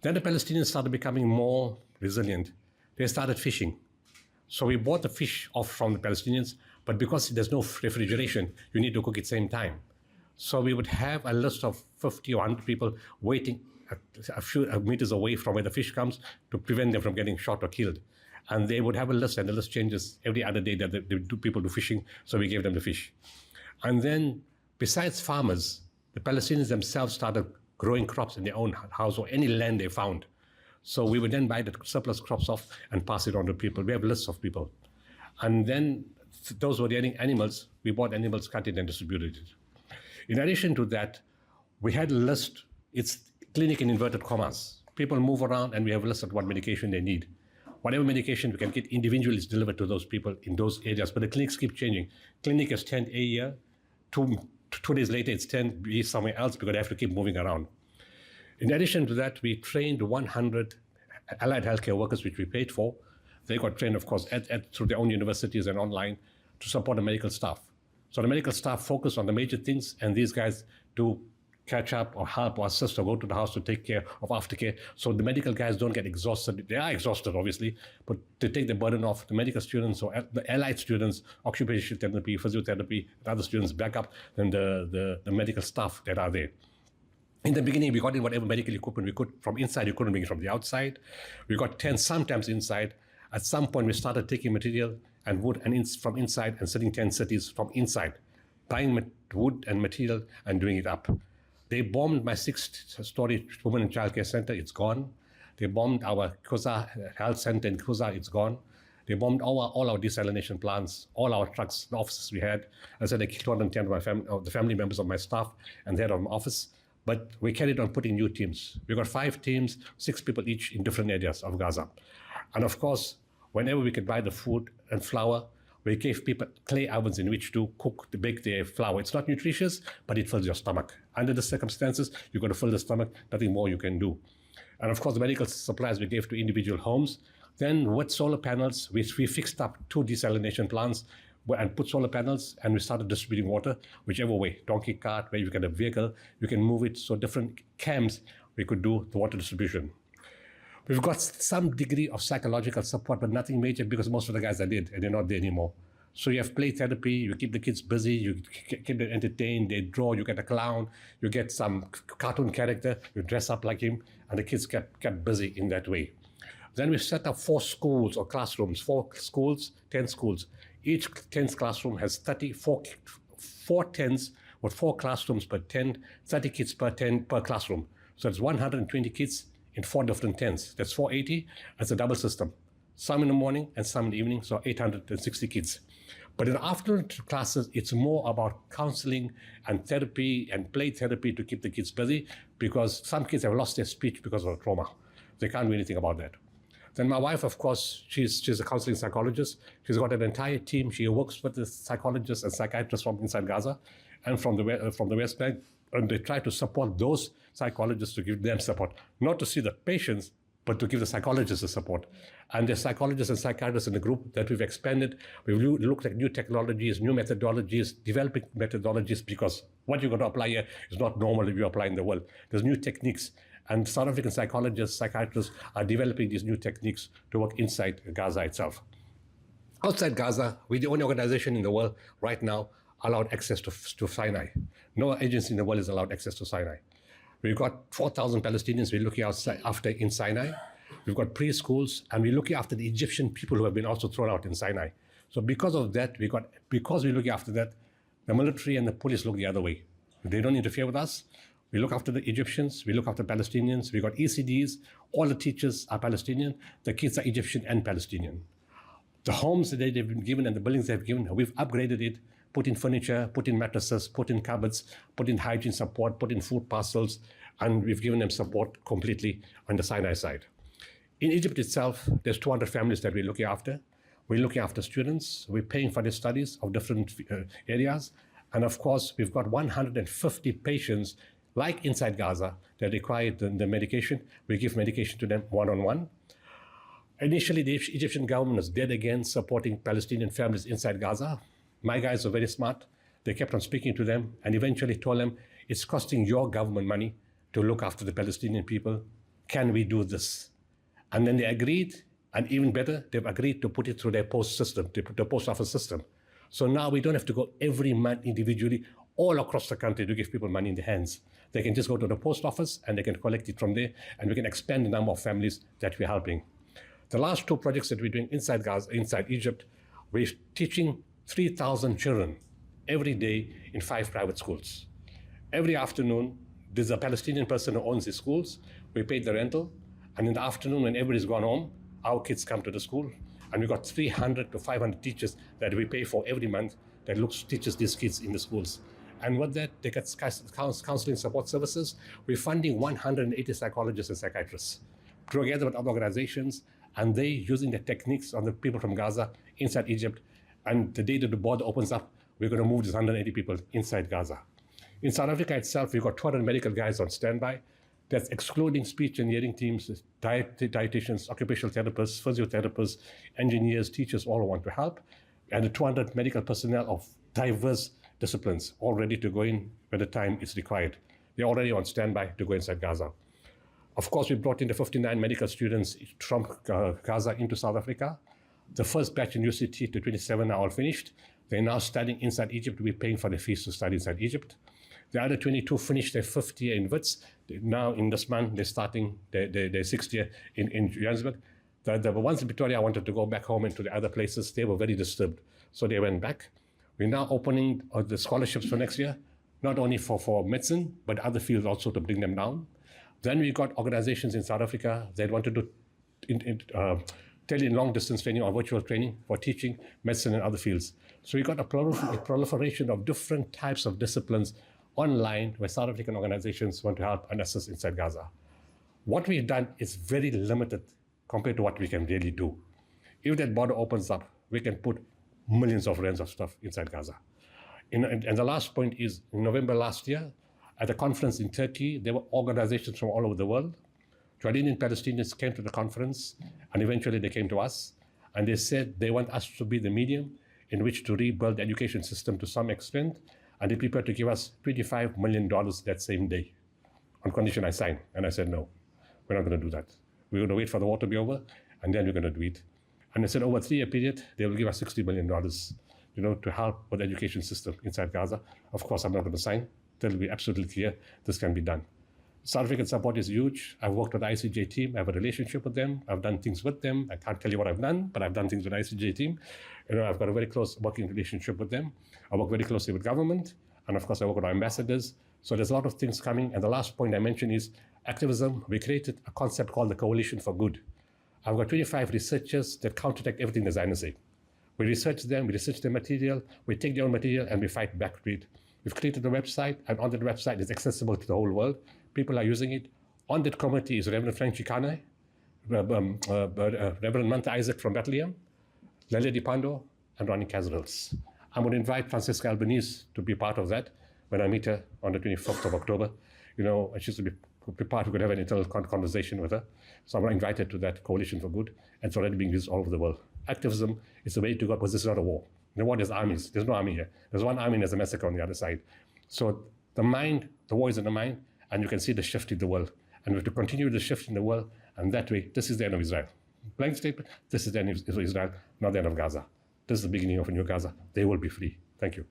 M: Then the Palestinians started becoming more resilient. They started fishing. So we bought the fish off from the Palestinians, but because there's no refrigeration, you need to cook at the same time. So we would have a list of 50 or 100 people waiting a few meters away from where the fish comes to prevent them from getting shot or killed. And they would have a list, and the list changes every other day that people do fishing, so we gave them the fish. And then, besides farmers, the Palestinians themselves started growing crops in their own house or any land they found. So we would then buy the surplus crops off and pass it on to people. We have lists of people. And then those were the animals. We bought animals, cut it, and distributed it. In addition to that, we had a list. It's clinic in inverted commas. People move around, and we have a list of what medication they need. Whatever medication we can get individually is delivered to those people in those areas. But the clinics keep changing. Clinic is 10 a year. Two days later, it's 10 be somewhere else because they have to keep moving around. In addition to that, we trained 100 allied healthcare workers, which we paid for. They got trained, of course, through their own universities and online to support the medical staff. So the medical staff focus on the major things, and these guys do catch up or help or assist or go to the house to take care of aftercare. So the medical guys don't get exhausted. They are exhausted, obviously, but to take the burden off the medical students or the allied students, occupational therapy, physiotherapy, and other students back up than the medical staff that are there. In the beginning, we got in whatever medical equipment we could from inside. You couldn't bring it from the outside. We got 10 sometimes inside. At some point, we started taking material and wood from inside and sending 10 cities from inside buying wood and material and doing it up. They bombed my 6-story women and child care center, it's gone. They bombed our Kuza health center in Kuza, it's gone. They bombed all our desalination plants, all our trucks, the offices we had. I said they killed 210 of the family members of my staff and the head of my office. But we carried on putting new teams. We got 5 teams, 6 people each in different areas of Gaza. And of course, whenever we could buy the food and flour, we gave people clay ovens in which to cook, to bake their flour. It's not nutritious, but it fills your stomach. Under the circumstances, you've got to fill the stomach, nothing more you can do. And of course, the medical supplies we gave to individual homes. Then with solar panels, we fixed up 2 desalination plants and put solar panels, and we started distributing water, whichever way, donkey cart, where you get a vehicle, you can move it. So different camps, we could do the water distribution. We've got some degree of psychological support, but nothing major because most of the guys are dead and they're not there anymore. So you have play therapy, you keep the kids busy, you keep them entertained, they draw, you get a clown, you get some cartoon character, you dress up like him, and the kids kept busy in that way. Then we set up 4 schools or classrooms, 4 schools, 10 schools. Each 10th classroom has 4 tens with 4 classrooms per 10, 30 kids per classroom. So it's 120 kids in 4 different tents. That's 480. That's a double system. Some in the morning and some in the evening, so 860 kids. But in the afternoon classes, it's more about counseling and therapy and play therapy to keep the kids busy because some kids have lost their speech because of trauma. They can't do anything about that. Then my wife, of course, she's a counseling psychologist. She's got an entire team. She works with the psychologists and psychiatrists from inside Gaza and from the West Bank. And they try to support those psychologists to give them support, not to see the patients, but to give the psychologists the support. And the psychologists and psychiatrists in the group that we've expanded, we've looked at new technologies, new methodologies, developing methodologies, because what you're going to apply here is not normal if you apply in the world. There's new techniques. And South African psychologists, psychiatrists are developing these new techniques to work inside Gaza itself. Outside Gaza, we're the only organization in the world right now allowed access to Sinai. No agency in the world is allowed access to Sinai. We've got 4,000 Palestinians we're looking after in Sinai. We've got preschools, and we're looking after the Egyptian people who have been also thrown out in Sinai. So because of that, because we're looking after that, the military and the police look the other way. They don't interfere with us. We look after the Egyptians, we look after Palestinians, we got ECDs, all the teachers are Palestinian, the kids are Egyptian and Palestinian. The homes that they've been given and the buildings they've given, we've upgraded it, put in furniture, put in mattresses, put in cupboards, put in hygiene support, put in food parcels, and we've given them support completely on the Sinai side. In Egypt itself, there's 200 families that we're looking after. We're looking after students, we're paying for their studies of different areas, and of course, we've got 150 patients like inside Gaza, that require the medication. We give medication to them one-on-one. Initially, the Egyptian government was dead against supporting Palestinian families inside Gaza. My guys are very smart. They kept on speaking to them and eventually told them, it's costing your government money to look after the Palestinian people. Can we do this? And then they agreed, and even better, they've agreed to put it through their post system, the post office system. So now we don't have to go every month individually all across the country to give people money in their hands. They can just go to the post office and they can collect it from there, and we can expand the number of families that we're helping. The last 2 projects that we're doing inside Gaza, inside Egypt, we're teaching 3,000 children every day in 5 private schools. Every afternoon, there's a Palestinian person who owns the schools. We paid the rental, and in the afternoon, when everybody's gone home, our kids come to the school, and we've got 300 to 500 teachers that we pay for every month that teaches these kids in the schools. And with that, they get counseling support services. We're funding 180 psychologists and psychiatrists together with other organizations, and they using the techniques on the people from Gaza inside Egypt. And the day that the border opens up, we're going to move these 180 people inside Gaza. In South Africa itself, we've got 200 medical guys on standby. That's excluding speech and hearing teams, dietitians, occupational therapists, physiotherapists, engineers, teachers, all want to help. And the 200 medical personnel of diverse disciplines, all ready to go in by the time it's required. They're already on standby to go inside Gaza. Of course, we brought in the 59 medical students from Gaza into South Africa. The first batch in UCT to 27 are all finished. They're now studying inside Egypt. We're paying for the fees to study inside Egypt. The other 22 finished their 5th year in WITS. Now in this month, they're starting their 6th year in Johannesburg. The ones in Pretoria wanted to go back home and to the other places. They were very disturbed, so they went back. We're now opening the scholarships for next year, not only for medicine, but other fields also to bring them down. Then we got organizations in South Africa that want to do long distance training or virtual training for teaching medicine and other fields. So we got a proliferation of different types of disciplines online where South African organizations want to help and assist inside Gaza. What we've done is very limited compared to what we can really do. If that border opens up, we can put millions of rands of stuff inside Gaza. And the last point is, in November last year, at a conference in Turkey, there were organizations from all over the world. Jordanian Palestinians came to the conference, and eventually they came to us, and they said they want us to be the medium in which to rebuild the education system to some extent, and they prepared to give us $25 million that same day, on condition I sign. And I said, no, we're not going to do that. We're going to wait for the war to be over, and then we're going to do it. And they said over a 3-year period, they will give us $60 million, to help with the education system inside Gaza. Of course, I'm not going to sign till we're absolutely clear this can be done. South African support is huge. I've worked with the ICJ team. I have a relationship with them. I've done things with them. I can't tell you what I've done, but I've done things with the ICJ team. I've got a very close working relationship with them. I work very closely with government. And of course, I work with our ambassadors. So there's a lot of things coming. And the last point I mentioned is activism. We created a concept called the Coalition for Good. I've got 25 researchers that counteract everything the Zionists say. We research them, we research their material, we take their own material, and we fight back to it. We've created a website, and on that website it's accessible to the whole world. People are using it. On that committee is Reverend Frank Chikane, Reverend Manta Isaac from Bethlehem, Lelia Dipando, and Ronnie Casrils. I'm going to invite Francesca Albanese to be part of that when I meet her on the 25th of October. And she's going to be part, we're going to have an internal conversation with her. So I'm going to invite her to that Coalition for Good, and it's already being used all over the world. Activism is the way to go, because this is not a war. In the war, there's armies. There's no army here. There's one army and there's a massacre on the other side. So the war is in the mind, and you can see the shift in the world. And we have to continue the shift in the world, and that way, this is the end of Israel. Blank statement, this is the end of Israel, not the end of Gaza. This is the beginning of a new Gaza. They will be free. Thank you.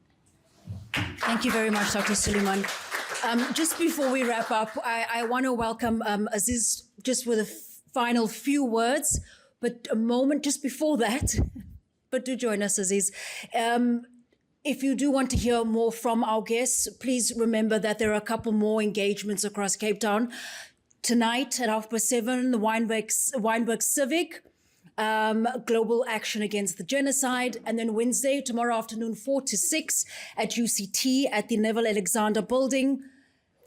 A: Thank you very much, Dr. Suleiman. Just before we wrap up, I want to welcome Aziz just with a final few words, but a moment just before that, but do join us, Aziz. If you do want to hear more from our guests, please remember that there are a couple more engagements across Cape Town. Tonight at 7:30, the Weinberg Civic, Global Action Against the Genocide, and then Wednesday, tomorrow afternoon, 4 to 6 at UCT at the Neville Alexander Building.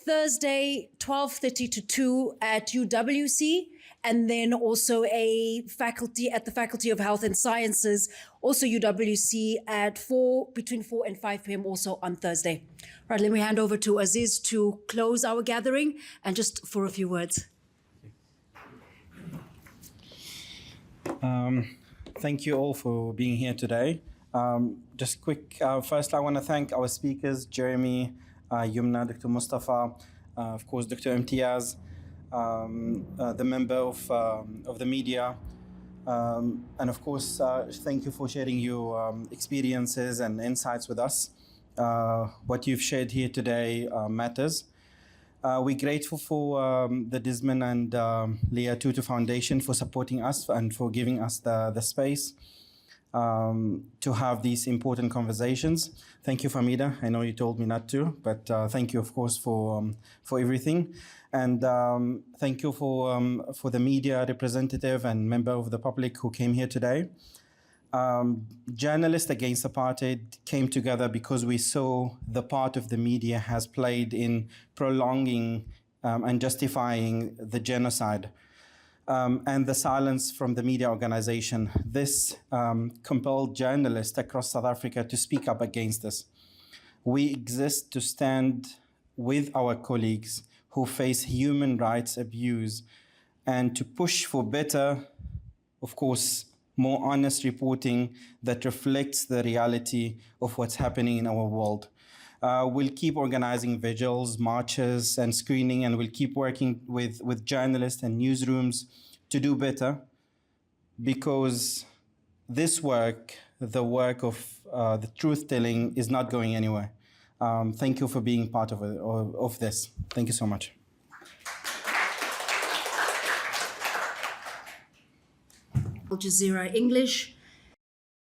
A: Thursday, 12:30 to 2 at UWC, and then also at the Faculty of Health and Sciences, also UWC at between 4 and 5 p.m. also on Thursday. Right, let me hand over to Aziz to close our gathering and just for a few words.
N: Thank you all for being here today. Just quick, first I want to thank our speakers, Jeremy, Yumna, Dr. Mustafa, of course, Dr. Imtiaz, the member of the media, and of course, thank you for sharing your experiences and insights with us. What you've shared here today matters. We're grateful for the Desmond and Leah Tutu Foundation for supporting us and for giving us the space to have these important conversations. Thank you, Famida. I know you told me not to, but thank you, of course, for everything. And thank you for the media representative and member of the public who came here today. Journalists Against Apartheid came together because we saw the part of the media has played in prolonging and justifying the genocide. And the silence from the media organization. This compelled journalists across South Africa to speak up against this. We exist to stand with our colleagues who face human rights abuse and to push for better, of course, more honest reporting that reflects the reality of what's happening in our world. We'll keep organizing vigils, marches, and screening, and we'll keep working with journalists and newsrooms to do better, because this work, the work of the truth-telling, is not going anywhere. Thank you for being part of this. Thank you so much.
A: Al Jazeera English.